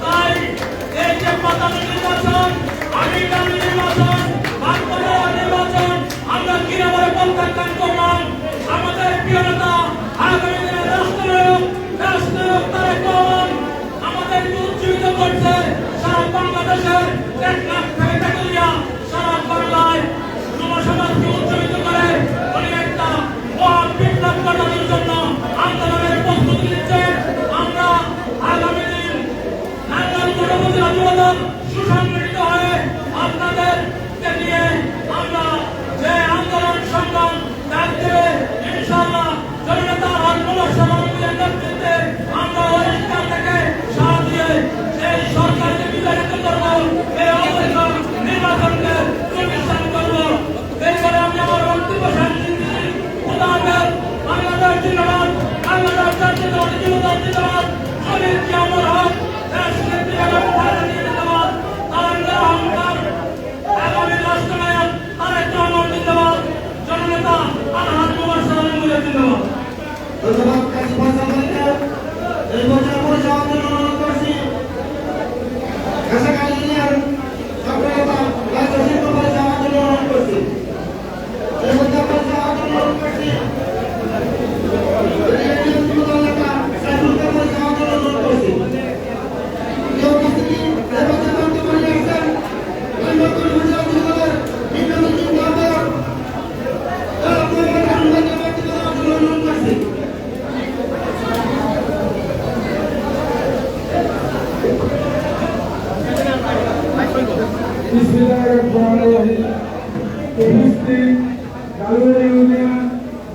তাই এই যে প্রধান নির্বাচন, আগামী নির্বাচন, বাগবাজার নির্বাচন আমরা কিভাবে প্রত্যাখ্যান করলাম। আমাদের প্রিয় নেতা আগামী দিনে রাষ্ট্রনায়ক তারেক রহমান আমাদেরকে উজ্জীবিত করছে। সারা বাংলাদেশের 1 লাখ থেকে তেঁতুলিয়া সারা বাংলায় যুব সমাজকে উজ্জীবিত করে উনি একটা মহান বিপ্লব ঘটানোর জন্য আন্দোলনের প্রস্তুতি নিচ্ছে। আমরা আগামী দিন রাঙ্গামাটি উপজেলা যুব দল সুসংগঠিত হয়ে আপনাদেরকে নিয়ে আমরা যে আন্দোলন সংগ্রাম ত্যাগ দেবে ইনশাআল্লাহ জননেতা হাজি মোয়াজ্জেম আলীর নেতৃত্বে আমরা ওই স্থান থেকে সারা দিয়ে এই সরকারকে বিতাড়িত করব, এই অবৈধ নির্বাচনকে প্রতিষ্ঠান করব। এরপরে আমি আমার বক্তব্য শেষ করছি। খোদা হাফেজ। বাংলাদেশ জিন্দাবাদ, বাংলাদেশ জাতীয়তাবাদী যুব দল জিন্দাবাদ, শহীদ জিয়াউর হক, দেশ নেত্রী বেগম খালেদা জিয়া জিন্দাবাদ, তারেক অহংকার, আগামী রাষ্ট্রনায়ক তারেক রহমান জিন্দাবাদ, জননেতা হাজি মোয়াজ্জেম আলী জিন্দাবাদ। ধন্যবাদ কাজী ফয়সাল ভাইকে। এই পর্যায়ে পরিচয় অনুরোধ করছি কাছাকাছি ইউনিয়ন সক্রিয়তা রাজ্য শিল্প পরিচয় অনুরোধ করছি। এই পর্যায়ে পরিচয় অনুরোধ করছি ইউনিয়ন যুব দল নেতা সাইফুলকে পরিচয় অনুরোধ করছি। এই উপস্থিতি এই পর্যায়ে বক্তব্য নিয়ে আসছেন রাঙ্গামাটি উপজেলা যুব দলের বিপ্লবী যুব আহ্বায়ক অনুরোধ করছি। উপস্থিত গালুয়া ইউনিয়ন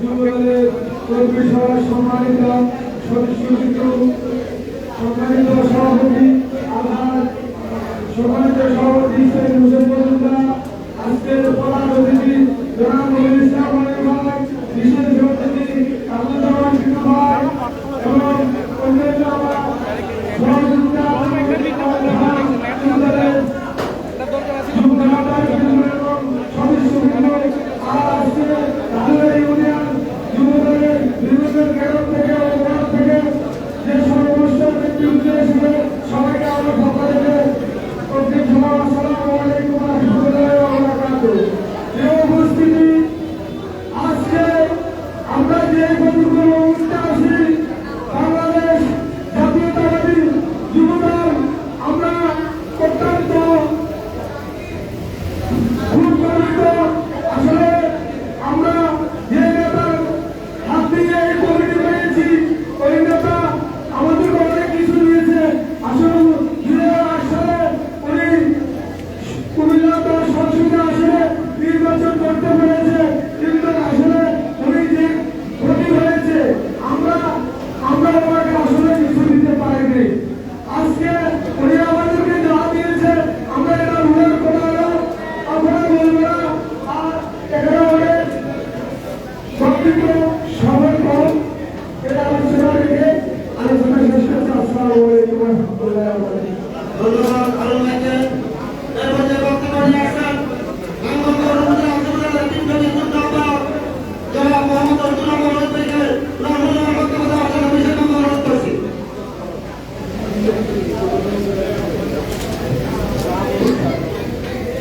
যুব দলের কর্মী সভার সম্মানিত সদস্য, সম্মানিত সভাপতি আলহাজ, সম্মানিত সভাপতি সৈয়দ হোসেন মজুমদার, আজকের প্রধান অতিথি জনাব মনিরুল ইসলাম মনির ভাই, বিশেষ অতিথি কামরুজ্জামান টিটু ভাই এবং অন্যান্য আমার সহযোগিতা যুব দলের যুব নেতা এবং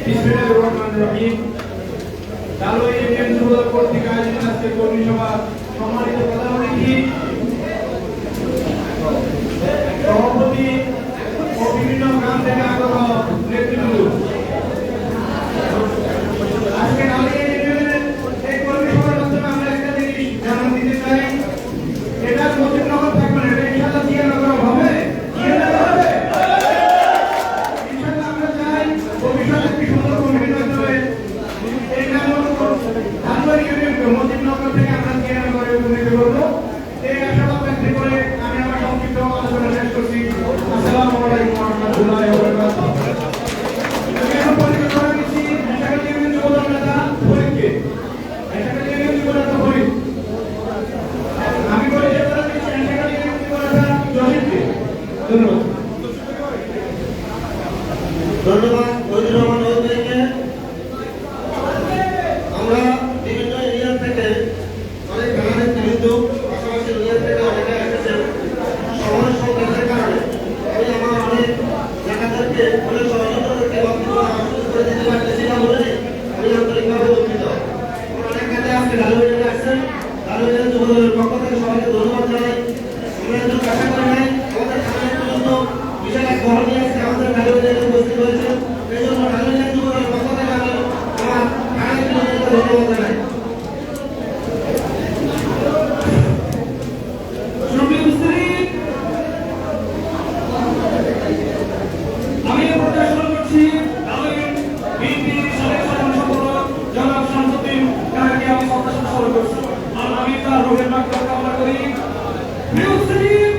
বিসমিল্লাহির রহমানির রহিম। ডালুয়া ইউনিয়ন যুবদল কর্তৃক আয়োজিত আজকের কর্মী সভা সম্মানিত প্রধান অতিথি, সভাপতি ও বিভিন্ন গ্রাম থেকে আগত নেতৃবৃন্দ, আজকে ডালুয়া ইউনিয়নের এই কর্মী সভার মাধ্যমে আমরা একটা জিনিস জানান দিতে চাই, এটা মতিনগর থাকবে না, এটা ইনশাআল্লাহ জিয়ানগর হবে। জিয়ানগর হবে ইনশাআল্লাহ। আমরা চাই ভবিষ্যতে একটি সুন্দর কমিটির মাধ্যমে এই নামকরণ ডালুয়া ইউনিয়নকে মতিনগর থেকে আমরা জিয়ানগরে উন্নীত করবো। এই আশাবাদ ব্যক্ত করে আমি আমার সংক্ষিপ্ত আলোচনা শেষ করছি। আসসালামু আলাইকুম ওয়া রাহমাতুল্লাহি ওয়া বারাকাতুহু। আমি এখন পরিচয় করে দিচ্ছি ঢাকা ইউনিয়ন যুবদল নেতা ফরিদকে। ঢাকা ইউনিয়ন যুবদল নেতা ফরিদ। আমি পরিচয় করে দিচ্ছি ঢাকা ইউনিয়ন যুবদল নেতা জহিরকে। ধন্যবাদ। ধন্যবাদ মহিদুর রহমান চৌধুরীকে। আমরা বিভিন্ন ইউনিয়ন থেকে অনেক গ্রামের বিন্দু পাশাপাশি ইউনিয়ন থেকে অনেকে এসেছে। সময় সংকটের কারণে আমি আমার অনেক নেতাদেরকে অনেক সহযোগিতাদেরকে বক্তব্য সুযোগ করে দিতে পারতেছি না বলে আমি আন্তরিকভাবে দুঃখিত। আমার অনেক নেতা আজকে ডালুয়া ইউনিয়নে আসছেন। ডালুয়া ইউনিয়ন যুবদলের পক্ষ থেকে সবাইকে ধন্যবাদ জানাই। আমরা একটু আশা করি নাই আমাদের সামনে পর্যন্ত বিশাল এক বহর নিয়ে আজকে আমাদের ডালুয়া ইউনিয়নে উপস্থিত হয়েছে। এই জন্য ডালুয়া ইউনিয়ন যুবদলের পক্ষ থেকে আমি আমার ঢাকা ইউনিয়নকে ধন্যবাদ জানাই। আমি প্রচার শুরু করছি বিএনপির সাবেক সাধারণ সম্পাদক জনাব শামসুদ্দিন কাকে আমি প্রচার শুরু করছি। আর আমি তার রোগের ডাক্তার কামনা করি। প্রিয় মুসলিম,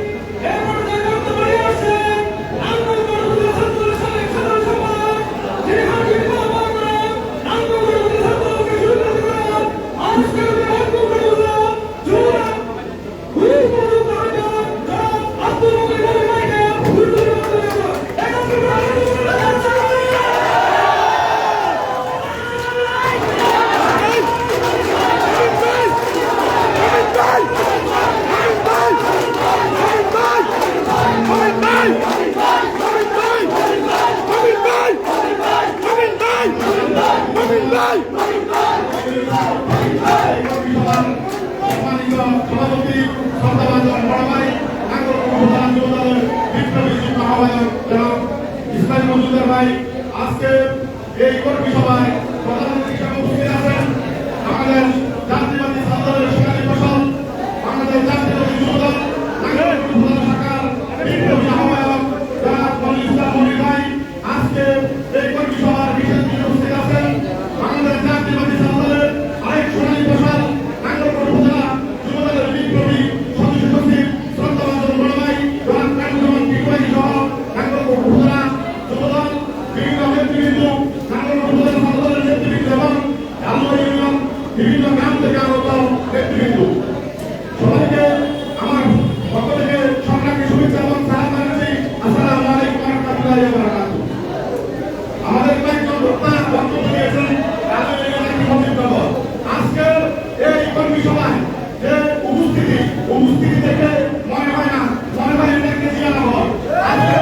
এই পর্যায়ে বক্তব্য নিয়ে আসছেন নাঙ্গল গণপতি ছাত্রদলের সাবেক সাধারণ সম্পাদক যিনি হাকিম বাবা করেন নাঙ্গল গণপতি ছাত্রদলকে শুরু করতে করেন আজকের বিভাগ কর্মীরা জোরা আব্দুল মুকিম ভাইকে গুরুত্বপূর্ণ সম্মানিত সভাপতি শ্রদ্ধাভাজন বড় ভাই নাঙ্গল উপজেলা যুবদলের বিপ্লবী যুগ্ম আহ্বায়ক জনাব ইসমাইল মজুমদার ভাই, আজকে এই কর্মী সভায় প্রধানমন্ত্রী হিসেবে উপস্থিত আছেন আমাদের জাতীয়বাদী ছাত্রদলের সোনালী ফসল, বাংলাদেশ জাতীয়বাদী যুবদল নাঙ্গল উপজেলা শাখার বিপ্লবী আহ্বায়ক জনাব মনির ইসলাম মনির ভাই। আজকে এই কর্মী সভার বিশেষ অতিথি উপস্থিত আছেন বাংলাদেশ জাতীয়বাদী ছাত্রদলের আরেক সোনালী ফসল নাঙ্গল উপজেলা যুবদলের বিপ্লবী সদস্য সচিব শ্রদ্ধাভাজন বড় ভাই জনাব কামরুজ্জামান বিপ্লবী সহ নাঙ্গল উপজেলা যুবদল বিভিন্ন নেতৃবৃন্দ, নাঙ্গল উপজেলা ছাত্রদলের নেতৃবৃন্দ এবং ডালুয়া ইউনিয়ন বিভিন্ন গ্রাম থেকে আগত নেতৃবৃন্দ, সবাইকে আমার পক্ষ থেকে সংগ্রামী শুভেচ্ছা এবং সালাম জানাচ্ছি। আসসালামু আলাইকুম ওয়া রাহমাতুল্লাহি ওয়া বারাকাতুহু। আমাদের কয়েকজন বক্তা বক্তব্য দিয়েছেন ডালুয়া ইউনিয়নের একটি মন্তব্য। আজকের এই কর্মী সভায় যে উপস্থিতি থেকে মনে হয় না, মনে হয় এটা একটা জিয়ানগর। আজকে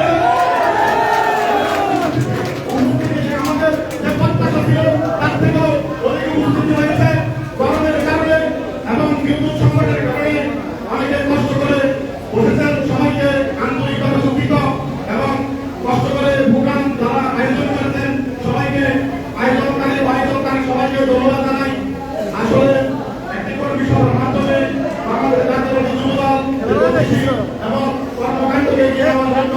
উপস্থিতি আমাদের যে প্রত্যাশা ছিল তার থেকেও অধিক উপস্থিতি হয়েছে। গরমের কারণে এবং বিদ্যুৎ সংকটের কারণে অনেকে কষ্ট করে বসেছেন। সবাইকে আন্তরিকভাবে দুঃখিত এবং কষ্ট করে প্রোগ্রাম যারা আয়োজন করেছেন সবাইকে আয়োজনকারী সবাইকে ধন্যবাদ জানাই। আসলে একটি কর্মী সভার মাধ্যমে আমাদের জাতীয়বাদী যুবদল এবং কর্মকাণ্ডকে এগিয়ে নেওয়ার জন্য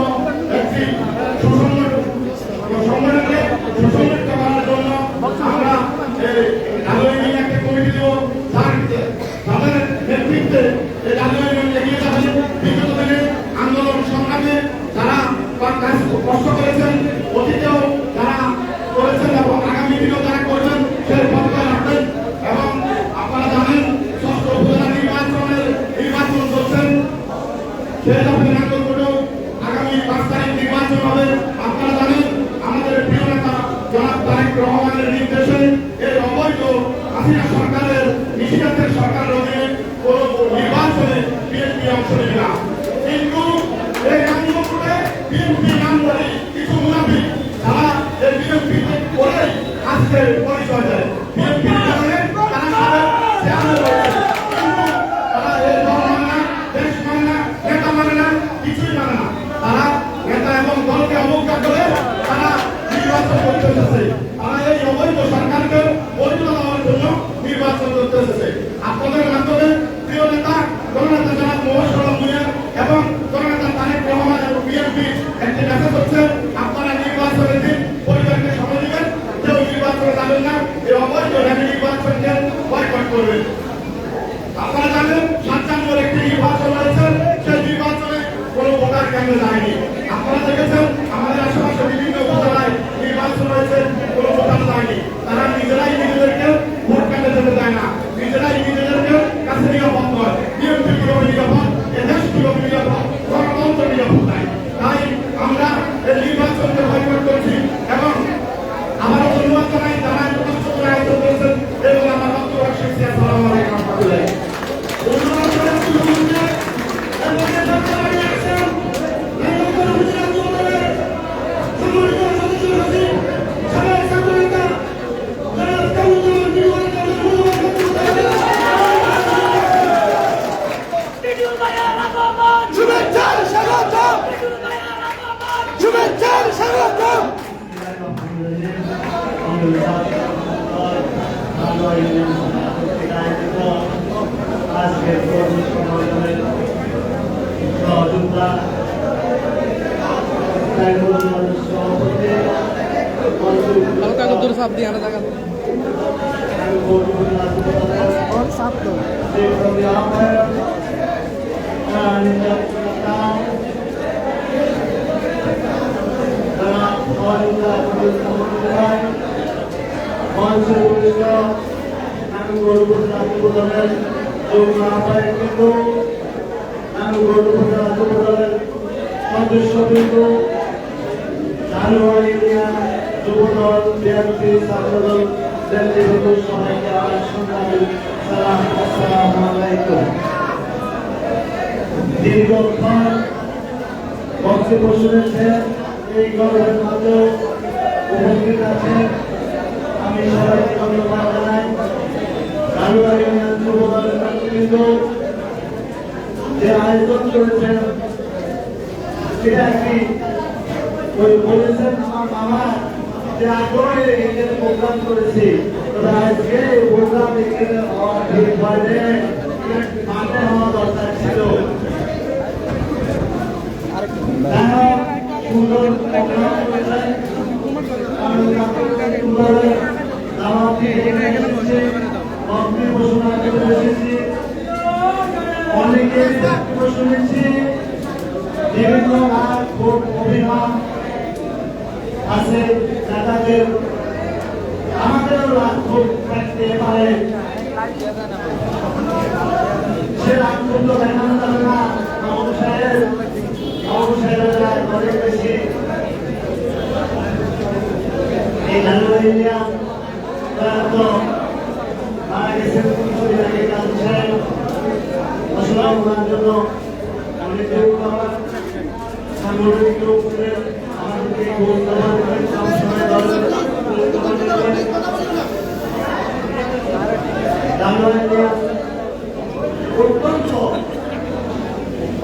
একটি সুসংগঠিত করার জন্য আমরা ডালুয়া ইউনিয়ন একটা কমিটি দেব, তাদের নেতৃত্বে এই ডালুয়া ইউনিয়ন এগিয়ে যাবেন। বিগত দিনে আন্দোলন সংগ্রামে যারা কষ্ট করেছেন, অতীতেও যারা করেছেন এবং আগামী দিনেও যারা করবেন সেই ভূমিকা রাখবেন। এবং আপনারা জানেন ষষ্ঠ উপজেলা নির্বাচন চলছেন, সেই হিসাবে নাঙ্গলকোটেও আগামী 5 তারিখ নির্বাচন হবে। আপনারা জানেন আমাদের প্রিয় নেতা জনাব তারেক রহমানের নির্দেশে এই অবৈধ হাসিনা সরকারের নিষিদ্ধের সরকারের অধীনে কোন নির্বাচনে বিএনপি অংশ নেবে না। কিন্তু এই নাঙ্গলকোটে বিএনপি নাম করে কিছু মুনাফিক যারা এই বিএনপি করে এই অবৈধ ঢাকা নির্বাচনকে বয়কট করবেন। আপনারা জানেন 7 জানুয়ারি একটি নির্বাচন হয়েছে, সেই নির্বাচনে কোনো ভোটার কেন্দ্রে যায়নি। আপনারা দেখেছেন আমাদের আশেপাশে বিভিন্ন উপজেলায় নির্বাচন হয়েছে, কোনো ভোটার যায়নি। তারা নিজেরাই নিজেদেরকে ভোট কেন্দ্রে যেতে দেয় না, নিজেরাই নিজেদেরকে কাছে নিরাপদ নয়। বিএনপি কিভাবে নিরাপদ, এদেশ কিভাবে নিরাপদ, গণতন্ত্র নিরাপদ নাই। তাই আমরা এই নির্বাচনকে বয়কট করছি এবং আমারও ধন্যবাদ জানাই যারা এত কষ্ট করে আয়োজন করেছেন এবং আমার বক্তব্য শেষ করছি। আসসালামু আলাইকুম ওয়া রাহমাতুল্লাহ। ধন্যবাদ জানাই সুযোগকে এবং সরকার বাড়ি আসেন নির্বাচন অভিযান চলবে। সম্মানিত সদস্য সচিব সাবেক ছাত্রনেতা জনাব কামরুজ্জামান নির্বাচন শুভেচ্ছার স্বাগতম, শুভেচ্ছার স্বাগতম। আজকের কর্মী সম্মেলনের সহযোগিতা হালকা করে সাপ দিয়ে আলাদা জায়গা और साफ दो সদস্যবৃন্দ, যুবদল, বিএনপি, ছাত্রদল, নেতৃবৃন্দ সবাইকে আমার সংগ্রামী সালাম, আসসালামু আলাইকুম। দীর্ঘক্ষণ বক্তব্য শুনেছেন, এই গর্বের মাঝে উপস্থিত আছেন। আমি সবাইকে ধন্যবাদ জানাই। কালুয়া ইউনিয়ন যুবদলের নেতৃবৃন্দ যে আয়োজন করেছেন, এটা একটি ওই বলেছেন আমার মামা যে আগ্রহে এখানে প্রোগ্রাম করেছি, তবে আজকে প্রোগ্রাম এখানে হওয়া ঠিক হয়নি, মাঠে হওয়া দরকার ছিল। সুন্দর প্রোগ্রাম করেছেন, অনেকে শুনেছি বিভিন্ন অভিমান আছে নেতাদের, আমাদেরও রাগ ক্ষোভ থাকতে পারে, সে রাগ ক্ষোভ তো দেখানো যাবে না। সাহেবেরা অনেক বেশি এই জানুয়ারি ইন্ডিয়া তো মারা গেছেন কিছুদিন আগে কাজী সাহেব, আসলাম ওনার জন্য অনেক সাংগঠনিক লোকদের আমাদেরকে সবসময় অত্যন্ত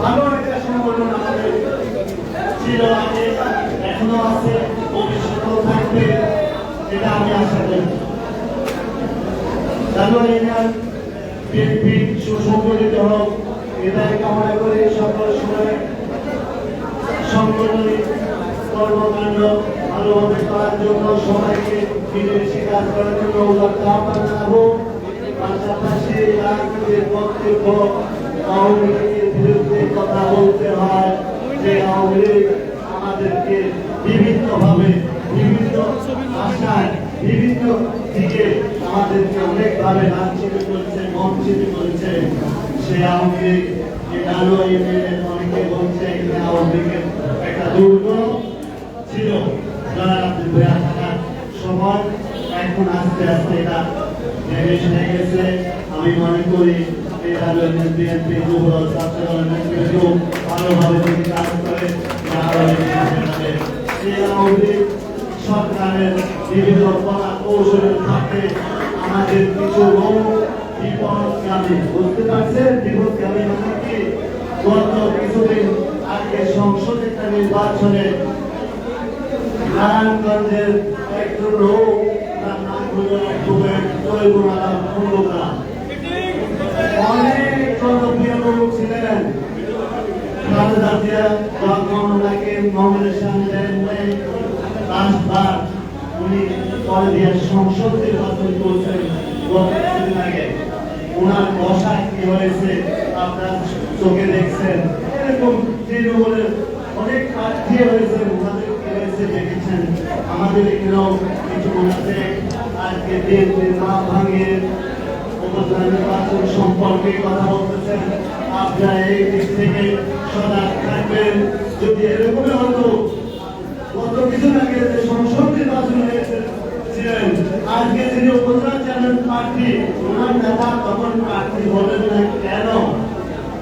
ভালো একটা সংগঠন আমাদের ছিল আগে, এখনো আছে, ভবিষ্যতেও থাকবে, এটা আমি আশা করি। জানুয়ারি বিএনপি সুসংগঠিত হোক, এটাই কামনা করে সকল সময় সাংগঠনিক কর্মকাণ্ড ভালোভাবে করার জন্য সবাইকে মিলেমিশে কাজ করার জন্য আহ্বান জানাবো। পাশাপাশি রাজনীতির বক্তব্য আওয়ামী লীগের বিরুদ্ধে কথা বলতে হয়, যে আওয়ামী লীগ আমাদেরকে বিভিন্নভাবে বিভিন্ন ভাষায় বিভিন্ন দিকে আমাদেরকে অনেকভাবে লাঞ্ছিত করেছে, বঞ্চিত করেছে। সে আওয়ামী লীগ অনেকে বলছে এখানে আওয়ামী লীগের একটা দুর্গ ছিল, থাকার সময় এখন আস্তে আস্তে এটা হয়ে গেছে। আমি মনে করি বিএনপি যুবদল ছাত্রদল নেতৃত্ব ভালোভাবে যদি কাজ করে সরকারের বিভিন্ন কলা কৌশলের থাকে আমাদের কিছু বিপদগামী, বুঝতে পারছেন বিপদগামী মানে কি? গত কিছুদিন আগে সংসদ একটা নির্বাচনে নারায়ণগঞ্জের একজন লোক, তার নাম হল অনেক জনপ্রিয় লোক ছিলেন, উনি কলেজিয়া সংসদ নির্বাচন করছেন গত কিছুদিন আগে। ওনার দশা কি হয়েছে আপনার চোখে দেখছেন। এরকম তৃণমূলের অনেক প্রার্থী হয়েছে, ওনাদের কি হয়েছে দেখেছেন। আমাদের এখানেও কিছু মনে আজকে বিএনপির মা ভাঙে নির্বাচন সম্পর্কে কথা বলতেছেন। আপনারা এই দিক থেকে সজাগ থাকবেন। যদি এরকমই হতো গত কিছু আগে যে সংসদ নির্বাচন হয়েছিলেন, আজকে যিনি উপজেলা চেয়ারম্যান প্রার্থী ওনার নেতা তখন প্রার্থী হলেন না কেন?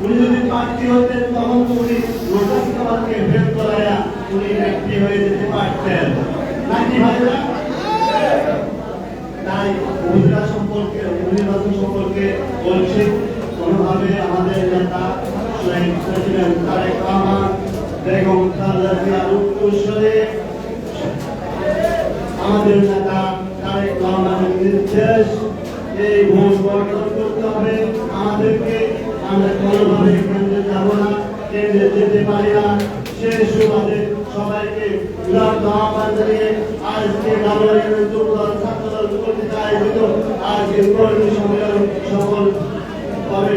উনি যদি প্রার্থী হতেন তখন তো উনি লোকসভাকে ভেদ করাইয়া উনি ব্যক্তি হয়ে যেতে পারতেন নাকি ভাইরা? তাই উপজেলা সম্পর্কে নির্বাচন সম্পর্কে বলছি, কোনোভাবে আমাদের নেতা প্রেসিডেন্ট তারেক রহমান বেগম খালেদা জিয়ার উত্তরসূরি আমাদের নেতা তারেক রহমানের নির্দেশ এই ভোট বর্জন করতে হবে আমাদেরকে। আমরা কোনোভাবে কেন্দ্রে যাব না, কেন্দ্রে যেতে পারি না। সেই সুবাদে সবাইকে বিরাট আহ্বান জানিয়ে আজকে নাগরিক যুবদল ছাত্রদল কর্তৃক আয়োজিত আজকে কর্মী সম্মেলন সফলভাবে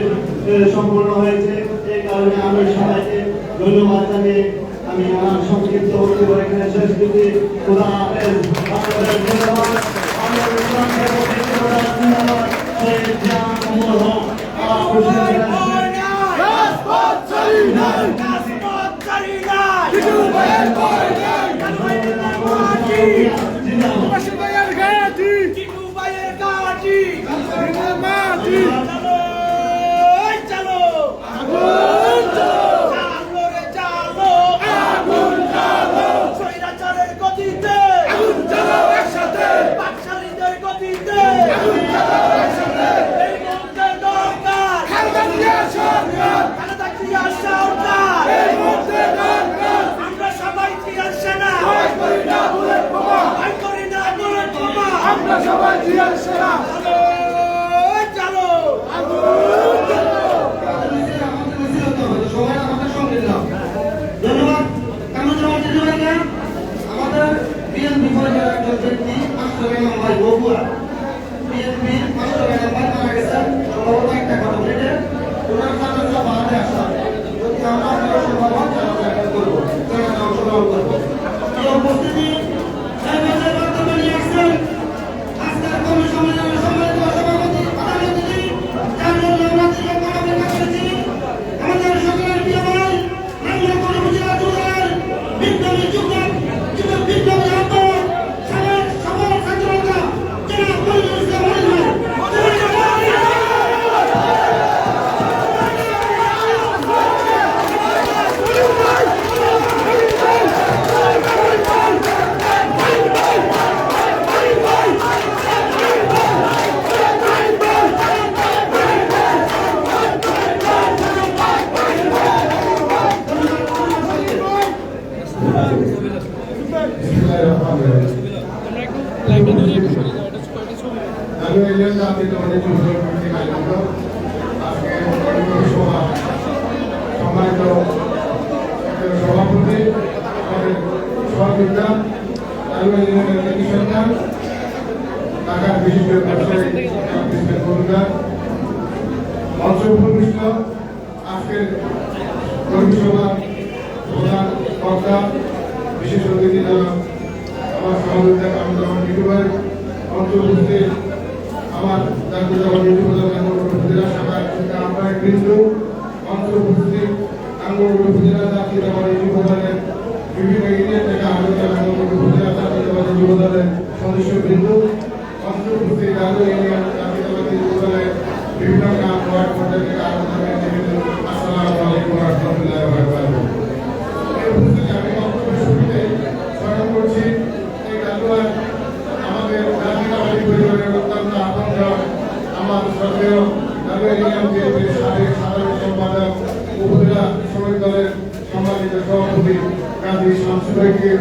সম্পন্ন হয়েছে। এই কারণে আমি সবাইকে ধন্যবাদ জানিয়ে আমি আমার সংক্ষিপ্ত বক্তব্য এখানে শেষ করছি। খোদা হাফেজ। আপনাদের ধন্যবাদ। আমাদের ধন্যবাদ। সেই জ্ঞান অমর হোক। আমাদের বিএনপি পরিবারের একজন ব্যক্তি মাস্টার ভাই বগুড়া বিএনপি মাস্টার ভাই মারা গেছেন সম্ভবত একটা কথা বলে ওনার জানাজা বাড়াতে আসা যদি আমরা আপনারা সম্ভব হয় জানাজা করবো, জানাজা অংশগ্রহণ করবো। এই উপস্থিতি বক্তব্য নিয়ে আসছেন আজকের কর্মী সম্মেলনের সম্মানিত সভাপতি প্রধানমন্ত্রী যার জন্য আমরা দীর্ঘ অপেক্ষা করেছি। আমাদের সকলের প্রিয় ভাই নাঙ্গলকোট উপজেলা যুবদলের বিপ্লবী যুবক বিপ্লবী আন্দোলন সবার ছাত্ররা জনাব মনিরুল ইসলাম সম্মানিত সভাপতি সহযোগিতা সরকার ঢাকার বিশিষ্ট ব্যবসায়ী মঞ্চ উপবিষ্ট আজকের কর্মী সভা প্রধান বক্তা বিশেষ অতিথি যারা আমার সহযোগিতা ইউটিউবার মঞ্চ উপস্থিত আমার জাতীয়তাবাদী উপজেলা শাখার আহ্বায়ক বৃন্দ মঞ্চ উপস্থিত আঙ্গুর উপজেলা জাতীয়তাবাদী যুবদলের বিভিন্ন ইউনিয়ন থেকে আগত উপজেলা জাতীয়তাবাদী যুবদলের সদস্য বৃন্দ মঞ্চ উপস্থিত আরো ইউনিয়ন জাতীয়তাবাদী যুবদলের বিভিন্ন গ্রাম ওয়ার্ড পর্যায়ে থেকে আগত আসসালামু আলাইকুম ওয়া রাহমাতুল্লাহি ওয়া বারাকাতুহু। এই উপস্থিতি আমি বক্তব্যের শুরুতে স্মরণ করছি এই গালুয়ার আমাদের জাতীয়তাবাদী পরিবারের অত্যন্ত আপনজন আমার শ্রদ্ধেয় গালুয়া ইউনিয়ন বিএনপির সাবেক সাধারণ সম্পাদক উপজেলা শ্রমিক দলের সম্মানিত সভাপতি গান্ধী শামসুল ভাইকে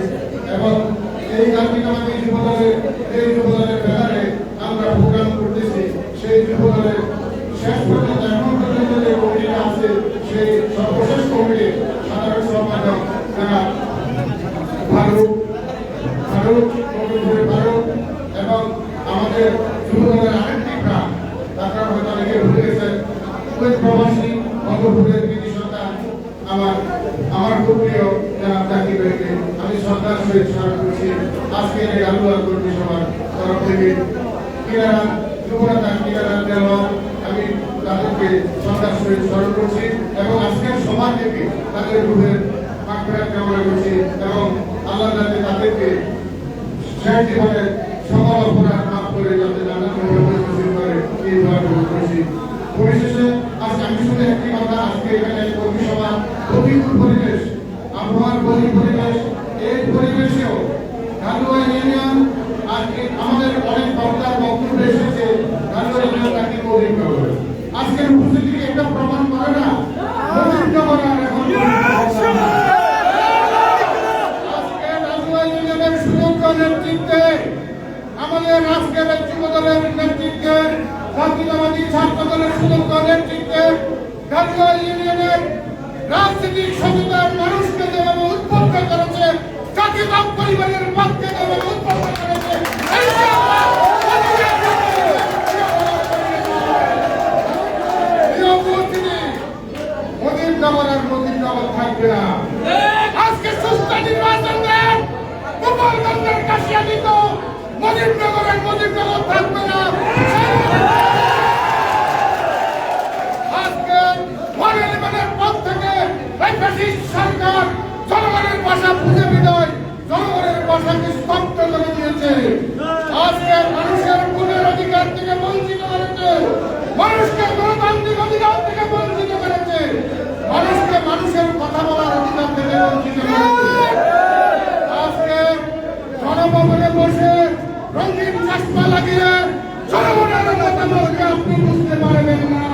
এবং এই জাতীয়তাবাদী যুবদলের এই যুবদলের ব্যাপারে আমরা প্রোগ্রাম করতেছি সেই যুবদলের শেষ পর্যন্ত এখন পর্যন্ত যে কমিটিটা আছে সেই সর্বশেষ কমিটির সাধারণ সম্পাদক যারা ফারুক যুবদলের আরেকটি প্রাণ, তারপর হয়তো অনেকে ভুলে গেছেন, কুয়েত প্রবাসী বঙ্গবন্ধুর কৃতি সন্তান আমার খুব প্রিয় জনাব জাকির ভাইকে আমি শ্রদ্ধার সহিত স্মরণ করছি। আজকে এই আলুয়া কর্মী সভার তরফ থেকে কিনারা যুবনেতা কিনারা দেওয়ার আমি তাদেরকে শ্রদ্ধার সহিত স্মরণ করছি এবং আজকের সভা থেকে তাদের রূপের মাগফিরাত কামনা করছি এবং আল্লাহ যাতে তাদেরকে শেষ জীবনের সকল অপরাধ মাফ করে যাতে জান্নাতুল ফেরদৌস নসিব করে এই দোয়া করছি। পরিশেষে আজকে আমি শুধু একটি কথা, আজকে এখানে কর্মী সভা প্রতিকূল পরিবেশ, আবহাওয়ার পরিবেশ, এই পরিবেশেও ঢালুয়া ইউনিয়ন আজকে আমাদের অনেক বক্তার বক্তব্য এসেছে ঢালুয়া ইউনিয়ন তাকে কৌলিক করে আজকের উপস্থিতি এটা প্রমাণ করে না মজিদনগর আর এখন আজকে ঢালুয়া ইউনিয়নের সুযোগ্য নেতৃত্বে আমাদের আজকের যুবদলের নেতৃত্বে জাতীয়তাবাদী ছাত্র দলের সুযোগ্য নেতৃত্বে ঢালুয়া ইউনিয়নের রাজনৈতিক সচেতন মানুষকে যেভাবে উদ্বুদ্ধ করেছে, জাতীয়তাবাদী পরিবারের পক্ষে যেভাবে উদ্বুদ্ধ করেছে, মজিদনগর আর মজিদনগর থাকবে না। আজকে সুস্থ নির্বাচন দেন, গোপালগঞ্জের কাশিয়ানীত মজিদনগরের মজিদনগর থাকবে না। আজকে মডেলের পক্ষ থেকে এই ফ্যাসিস্ট সরকার জনগণের ভাষা বুঝে বিদায় জনগণের ভাষাকে স্তব্ধ করে দিয়েছে। আজকে মানুষের ভোটের অধিকার থেকে বঞ্চিত করেছে, মানুষকে গণতান্ত্রিক অধিকার থেকে বঞ্চিত করেছে, মানুষকে মানুষের কথা বলার অধিকার থেকে বঞ্চিত করেছে। আজকে জনভবনে বসে রঙিন চশমা লাগিয়ে জনগণের মতামতকে আপনি বুঝতে পারবেন না।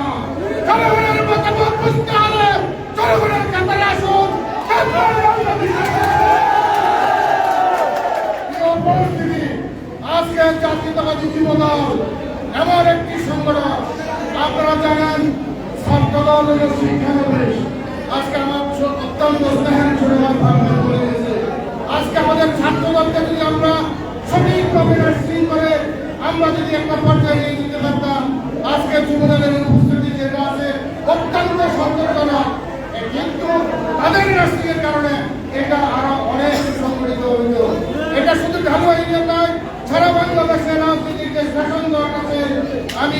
জনগণের মতামত বুঝতে হলে জনগণের কাতারে আসুন। আজকে জাতীয়তাবাদী যুবদল এমন একটি সংগঠন, আপনারা জানেন ছাত্রদল হল শিক্ষানবিশ। আজকে আমার অত্যন্ত স্নেহের ছোট ভাই বলে গেছে, আজকে আমাদের ছাত্রদলকে যদি আমরা সঠিকভাবে নার্সিং করে আমরা যদি একটা পর্যায়ে নিয়ে যেতে পারতাম, আজকে যুবদলের উপস্থিতি যেটা আছে অত্যন্ত সন্তোষজনক, কিন্তু তাদের নার্সিং এর কারণে এটা আরো অনেক সংগঠিত হইল। এটা শুধু ঢালুয়া ইউনিয়ন নয়, সারা বাংলাদেশের রাজনীতির যে শাসন দল আছে, আমি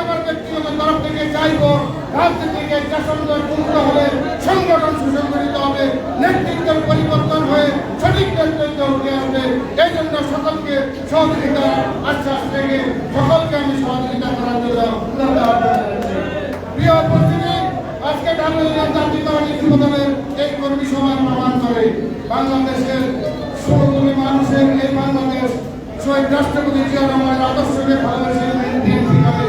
আমার ব্যক্তিগত তরফ থেকে চাইব রাজনীতিকে শাসন দল মুক্ত হলে সংগঠন সুসংগঠিত হবে, নেতৃত্বের পরিবর্তন হয়ে সঠিক নেতৃত্ব উঠে আসবে। এই জন্য সকলকে সহযোগিতা আশ্বাস থেকে সকলকে আমি সহযোগিতা করার জন্য প্রিয় উপস্থিতি, আজকে ঢালুয়া জাতীয়তাবাদী যুবদলের এই কর্মী সভার প্রমাণ করে বাংলাদেশের 16 কোটি মানুষের এই বাংলাদেশ শহীদ রাষ্ট্রপতি জিয়া রহমানের আদর্শকে ভালোবেসে বিএনপি করে,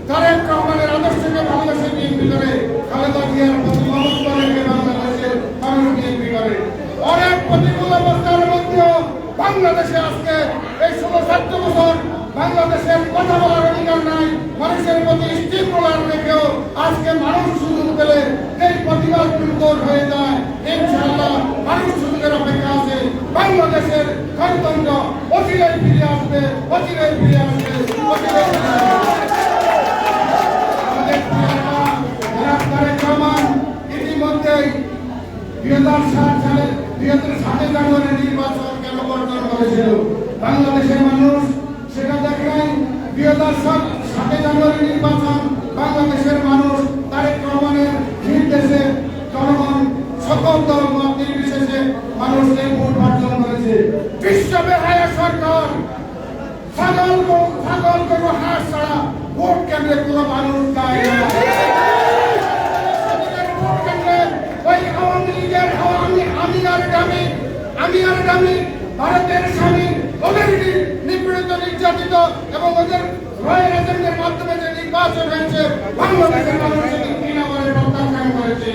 তারেক রহমানের আদর্শকে ভালোবেসে বিএনপি করে, খালেদা জিয়ার প্রতি মমত্ব রেখে বাংলাদেশের মানুষ বিএনপি করে। অনেক প্রতিকূল অবস্থার মধ্যেও বাংলাদেশে আজকে এই 16-17 বছর বাংলাদেশের কথা বলার অধিকার নাই, মানুষের প্রতি স্টিমুলার রেখেও আজকে মানুষ সুযোগ পেলে এই প্রতিবাদ দুর্বল হয়ে যায়। ইনশাআল্লাহ মানুষ সুযোগের অপেক্ষা আছে, বাংলাদেশের গণতন্ত্র অচিরেই ফিরে আসবে, অচিরেই ফিরে আসবে, অচিরেই ফিরে আসবে। আমাদের তারেক রহমান ইতিমধ্যেই 2007 সালে 2007 জানুয়ারি নির্বাচন কেন বর্জন করেছিল, বাংলাদেশের মানুষ সেটা দেখলেন। 2007 জানুয়ারি নির্বাচন বাংলাদেশের মানুষ তারেক রহমানের নির্দেশে জনগণ সকল দল মত নির্বিশেষে মানুষ এই ভোট অর্জন করেছে। বিশ্বব্যাপী সরকার ছাগল গরু হাঁস ছাড়া ভোট কেন্দ্রে কোনো মানুষ যায় না। ভোট কেন্দ্রে ওই আওয়ামী লীগের আমি আর ডামি ভারতের স্বামী ওদের নিপীড়িত নির্যাতিত এবং ওদের রয়ের এজেন্টের মাধ্যমে যে নির্বাচন হয়েছে, বাংলাদেশের মানুষ ঘৃণা করে প্রত্যাখ্যান করেছে।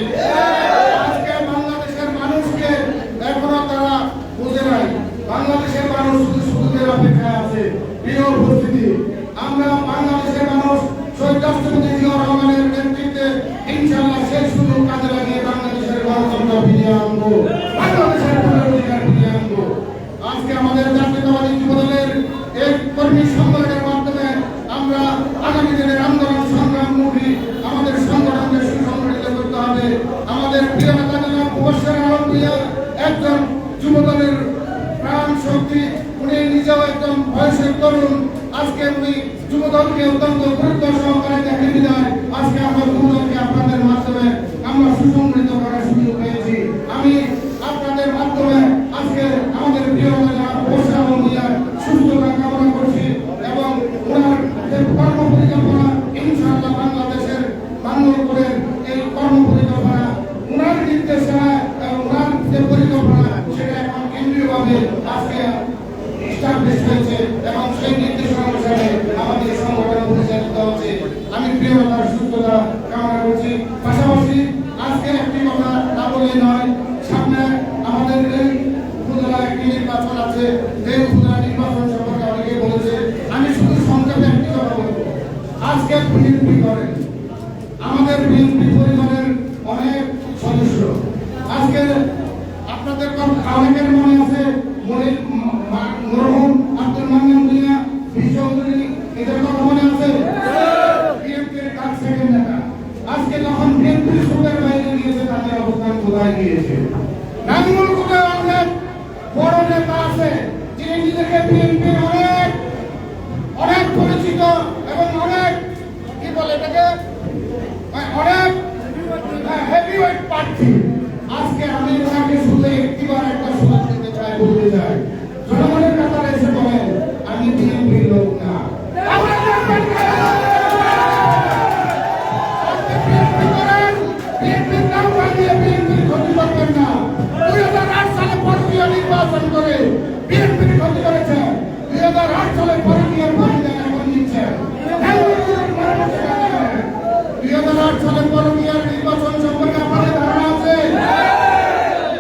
আজকে বাংলাদেশের মানুষকে এখনো তারা বুঝে নাই, বাংলাদেশের মানুষ শুধু সুযোগের অপেক্ষায় আছে। প্রিয় উপস্থিতি, আমরা বাংলাদেশের মানুষ শহীদ রাষ্ট্রপতি জিয়া রহমানের নেতৃত্বে ইনশাআল্লাহ সেই সুযোগ কাজে লাগিয়ে বাংলাদেশের গণতন্ত্র ফিরিয়ে আনবো, বাংলাদেশের অধিকার ফিরিয়ে আনবো। আজকে আমাদের জাতীয়তাবাদী যুবদলের এই কর্মী সম্মেলনের মাধ্যমে একজন বয়সের তরুণ, আজকে উনি যুবদলকে অত্যন্ত গুরুত্ব সহকারে দেখে বিদায় আজকে আমরা যুবদলকে আপনাদের মাধ্যমে আমরা সুসংগঠিত করার সুযোগ পেয়েছি। আমি আপনাদের মাধ্যমে আজকে আমাদের প্রিয় নেতা বর্ষা মহিলার সুস্থতা কামনা করছি এবং ওনার যে কর্ম পরিকল্পনা ইনশাআল্লাহ বাংলাদেশের বাংলাদেশের এই কর্ম পরিকল্পনা ওনার নির্দেশনায় এবং ওনার যে পরিকল্পনা সেটা এখন কেন্দ্রীয়ভাবে আজকে এস্টাবলিশ হয়েছে এবং সেই নির্দেশনা অনুসারে আমাদের সংগঠন পরিচালিত হচ্ছে। আমি প্রিয় নেতার সুস্থতা কামনা করছি। পাশাপাশি আজকে একটি কথা না বলে নয়, সামনে আমাদের এই উপজেলা একটি নির্বাচন আছে। এই উপজেলা নির্বাচন সম্পর্কে অনেকে বলেছে, আমি শুধু সংক্ষেপে একটি কথা বলবো। আজকে বিএনপি করেন, আমাদের বিএনপি পরিবারের অনেক সদস্য আজকে আপনাদের অনেকের মনে আছে মরহুম আব্দুল মান্নান মিয়া চৌধুরী, এদের কথা মনে আছে? বিএনপির কাজ সেকেন্ড নেতা। আজকে যখন বিএনপির সুদের বাইরে গিয়েছে তাদের অবস্থান কোথায় গিয়েছে? নাঙ্গলকোটে অনেক বড় নেতা আছে যিনি নিজেকে বিএনপির অনেক পরিচিত এবং অনেক কি বলে এটাকে অনেক হেভিওয়েট প্রার্থী। আজকে আমি ওনাকে শুধু একটিবার একটা সুযোগ দিতে চাই, বলতে চাই জনগণের কাতারে এসে বলেন আমি বিএনপির লোক না। বিএনপির নাম বানিয়ে বিএনপির ক্ষতি করবেন না। 2008 সালে পরকীয়া নির্বাচন করে বিএনপির ক্ষতি করেছে। 2008 সালে পরকীয়ার বলিদান এখন নিচ্ছে। 2008 সালে পরকীয়ার নির্বাচন সম্পর্কে আপনাদের ধারণা আছে?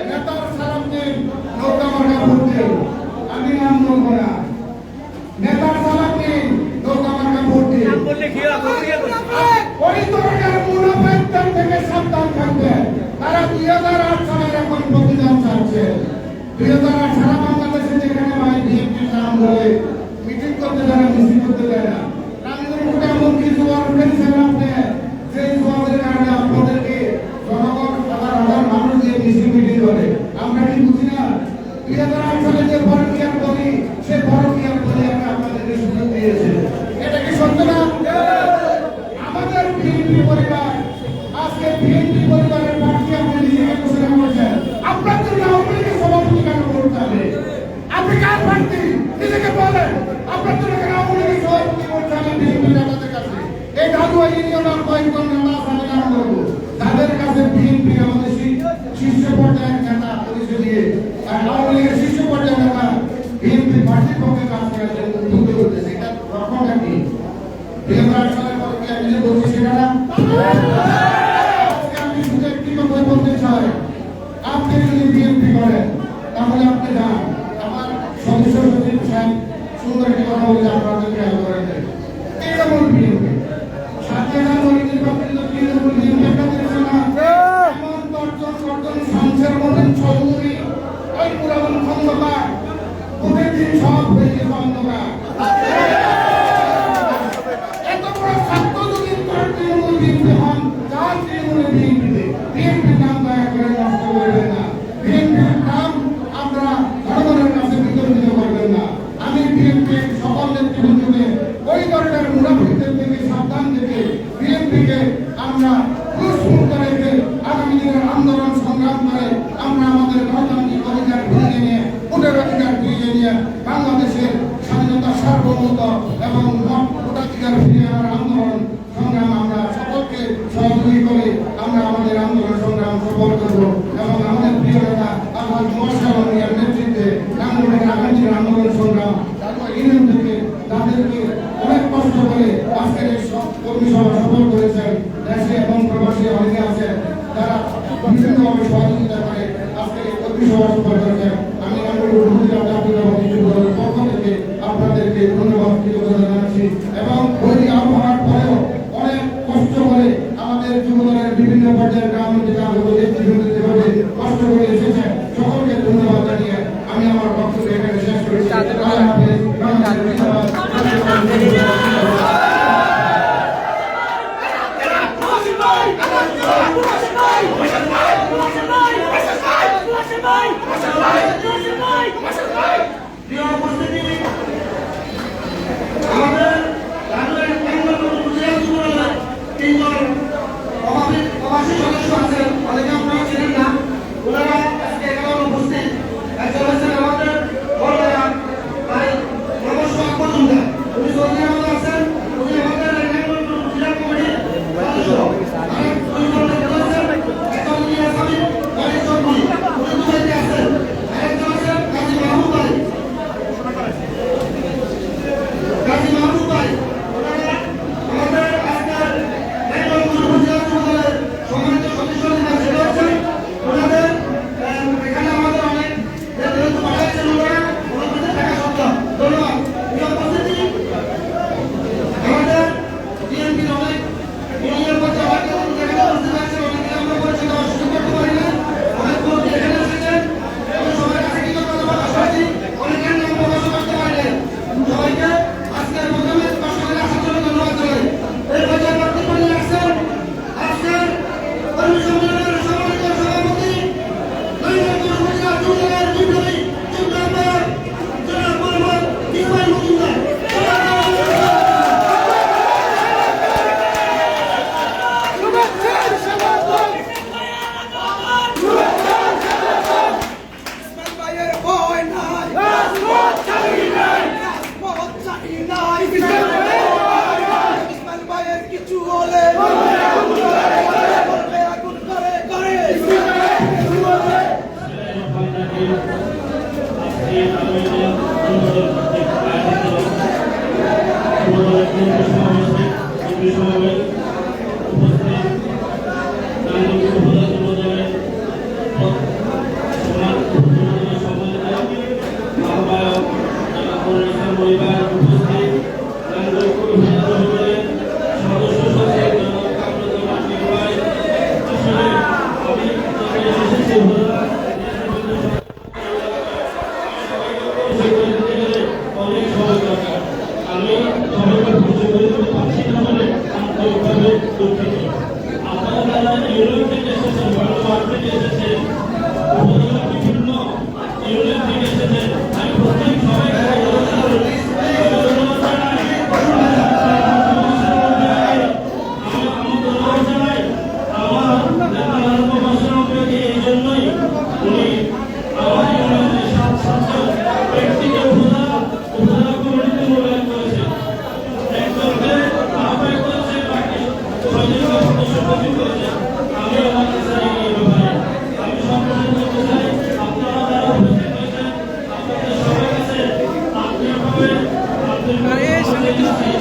নেতার সালাম দিন, নৌকা মার্কা ভোট দিন। আমি নাম বলবো না। নেতার সালাম দিন, নৌকা মার্কা ভোট দিন। ওই ধরনের মুনাফেকদের থেকে সাবধান থাকবে। তারা 2008 সালের এখন প্রতিদান চাচ্ছে। 2008 সারা বাংলাদেশে যেখানে ভাই বিএনপির নাম ধরে মিটিং করতে দেয় না, মিছিল করতে দেয় না। রামগঞ্জে এমন কিছু অর্গানাইজেশন আপনি যে জবাবের কারণে আপনাদেরকে জনগণ হাজার মানুষ দিয়ে মিছিল মিটিং করে। আমরা কি বুঝি না? 2008 সালে যে পরকীয়ার বলি, সে পরকীয়ার বলি আপনাদেরকে সুযোগ দিয়েছে। এটা কি সত্য না? আমাদের বিএনপি পরিবার আজকে বিএনপি পরিবারের প্রার্থী আপনি নিজেকে ঘোষণা করেছেন। আপনার জন্য আওয়ামী লীগের সভাপতি কেন করতে হবে? আপনি কার প্রার্থী নিজেকে বলেন। আপনার জন্য কেন আওয়ামী লীগের সভাপতি করতে হবে বিএনপি নেতাদের কাছে? এই ঢালুয়া ইউনিয়নের কয়েকজন নেতা আমি নাম করবো, তাদের কাছে বিএনপি আমাদের শীর্ষ পর্যায়ের নেতা পরিচয় দিয়ে আর আওয়ামী লীগের শীর্ষ পর্যায়ের নেতা বিএনপি পার্টির পক্ষে কাজ করার জন্য উদ্যোগ করতেছে। এটা রকমটা কি? 2008 সালের পর কি আমি যে বলছি সেটা না? আমি শুধু একটি কথা বলতে চাই, আপনি যদি বিএনপি করেন তাহলে আপনি যান। আমার সদস্য সচিব সাহেব সুন্দর একটি কথা বলে আপনাদের খেয়াল করেন। তৃণমূল বিএনপি 7 জানুয়ারি নির্বাচিত তৃণমূল বিএনপি আপনাদের না এমন দর্জন সংসের মতন চৌধুরী ওই পুরাতন খন্দকার ভোটের দিন সব হয়ে গেছে অন্ধকার। এত বড় ছাত্র যদি তৃণমূল বিএনপি হন, যার তৃণমূলের বিএনপিতে বিএনপির নাম দয়া করে নষ্ট করবেন না। বিএনপির নাম আমরা জনগণের কাছে বিতর্কিত করবেন না। আমি বিএনপির সকল নেতৃবৃন্দকে ওই ধরনের মুনাফিকদের থেকে সাবধান থেকে বিএনপিকে আমরা পুরস্কৃত রেখে আগামী দিনের আন্দোলন সংগ্রাম করে আমরা আমাদের গণতান্ত্রিক অধিকার ফিরিয়ে নিয়ে ভোটের অধিকার ফিরিয়ে নিয়ে বাংলাদেশের স্বাধীনতা সার্বভৌমত্ব এবং ভোটাধিকার ফিরিয়ে আনার আন্দোলন সংগ্রাম আমরা সকলকে সহযোগী করে আমরা আমাদের আন্দোলন সংগ্রাম সফল করব এবং আমাদের প্রিয় নেতা আলহাজ মোয়াজ্জেম মিয়ার নেতৃত্বে নাঙ্গলকোটের আগামী দিনের আন্দোলন সংগ্রাম ইউনিয়ন থেকে তাদেরকে অনেক কষ্ট করে আজকের এই কর্মী সভা সফল করেছেন। দেশে এবং প্রবাসী অনেকে আছেন যারা বিভিন্নভাবে সহযোগিতা করে আজকে এই কর্মী সভা সফল করেছেন। আমি নাঙ্গলকোট উপজেলা জাতীয়তাবাদী যুবদলের পক্ষ থেকে আপনাদেরকে ধন্যবাদ কৃতজ্ঞতা জানাচ্ছি এবং ওই আবহাওয়ার পরেও অনেক কষ্ট করে আমাদের যুবদলের বিভিন্ন পর্যায়ের গ্রাম থেকে আগত নেতৃবৃন্দ যেভাবে কষ্ট করে এসেছেন সকলকে ধন্যবাদ জানিয়ে আমি আমার বক্তব্য এখানে শেষ করেছি। আল্লাহ হাফেজ। পরিবার উপস্থিত নাঙ্গলপুর উপজেলার সদস্য সচিব জনাব কামরুজ্জামান ভাই, আসলে আমি এসেছি অনেক সময় দরকার। আমি সবাইকে পরিচয় করে দিতে পারছি না বলে আন্তরিকভাবে দুঃখিত। আপনারা যারা ইউরোপ থেকে এসেছেন, বাংলা থেকে এসেছেন, উপজেলার বিভিন্ন ইউনিয়ন থেকে এসেছেন, আমি প্রত্যেক সবাইকে এই জন্যই উনি আমার ইউনিয়নের সাতজন ব্যক্তিকে উপজেলা কমিটিতে মূল্যায়ন করেছেন। একজনকে আহ্বায়ক করেছেন, বাকি 6 জনকে সদস্য প্রদান করেছেন। আমি আমার কাছে এই ব্যাপারে আমি সম্পূর্ণ করতে চাই, আপনারা যারা উপস্থিত হয়েছেন আপনাদের সবার কাছে আন্তরিকভাবে সবাইকে উপস্থিত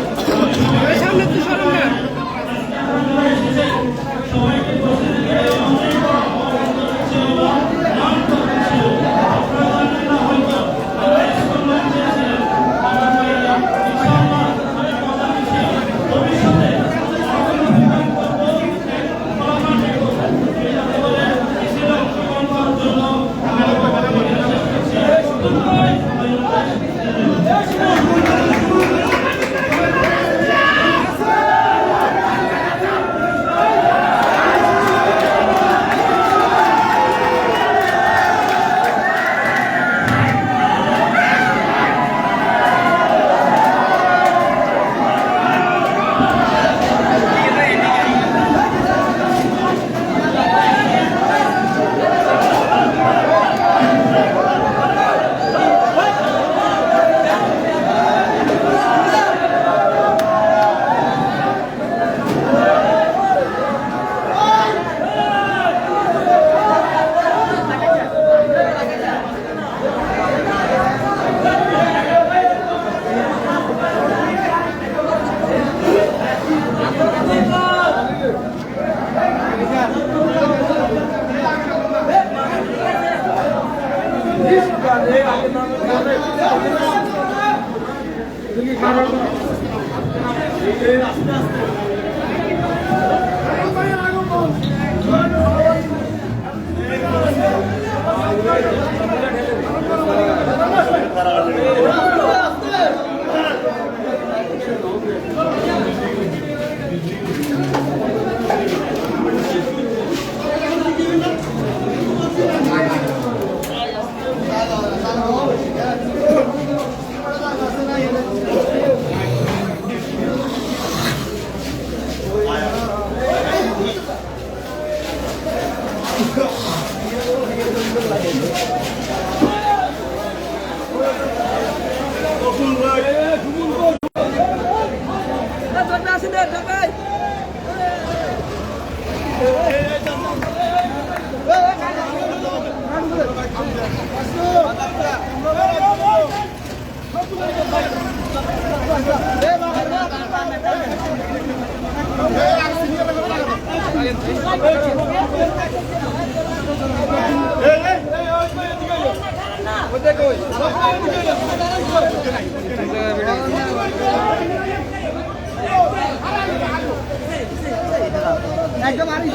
একদম আরি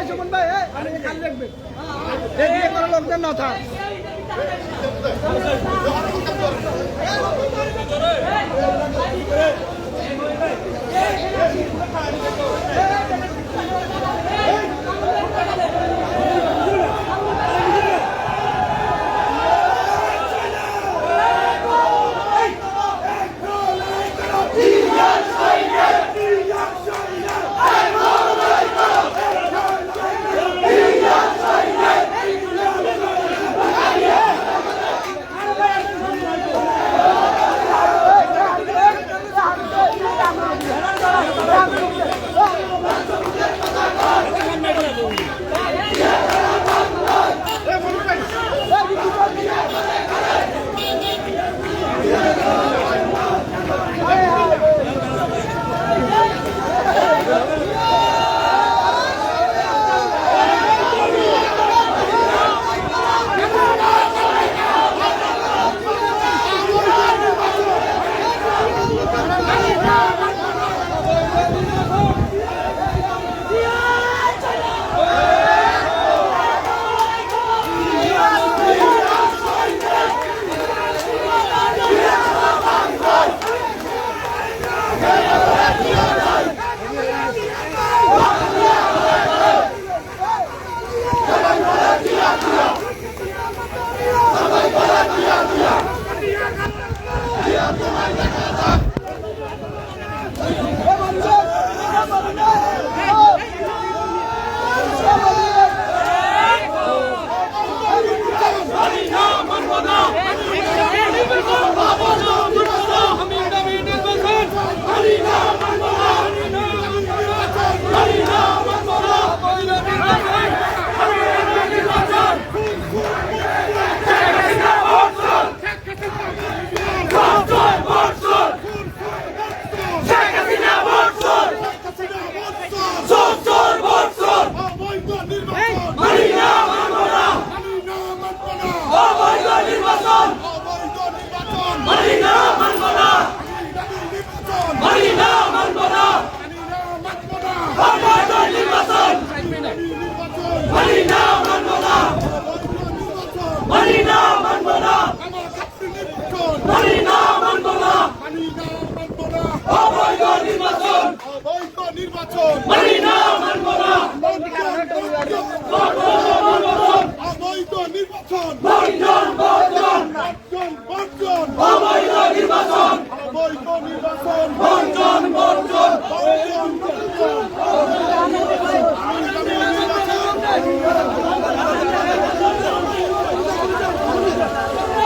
সুমন ভাই খালি রাখবে লোকজন না থাক নির্বাচন মানি না মানব না অবৈধ নির্বাচন বর্জন বর্জন বর্জন বর্জন অবৈধ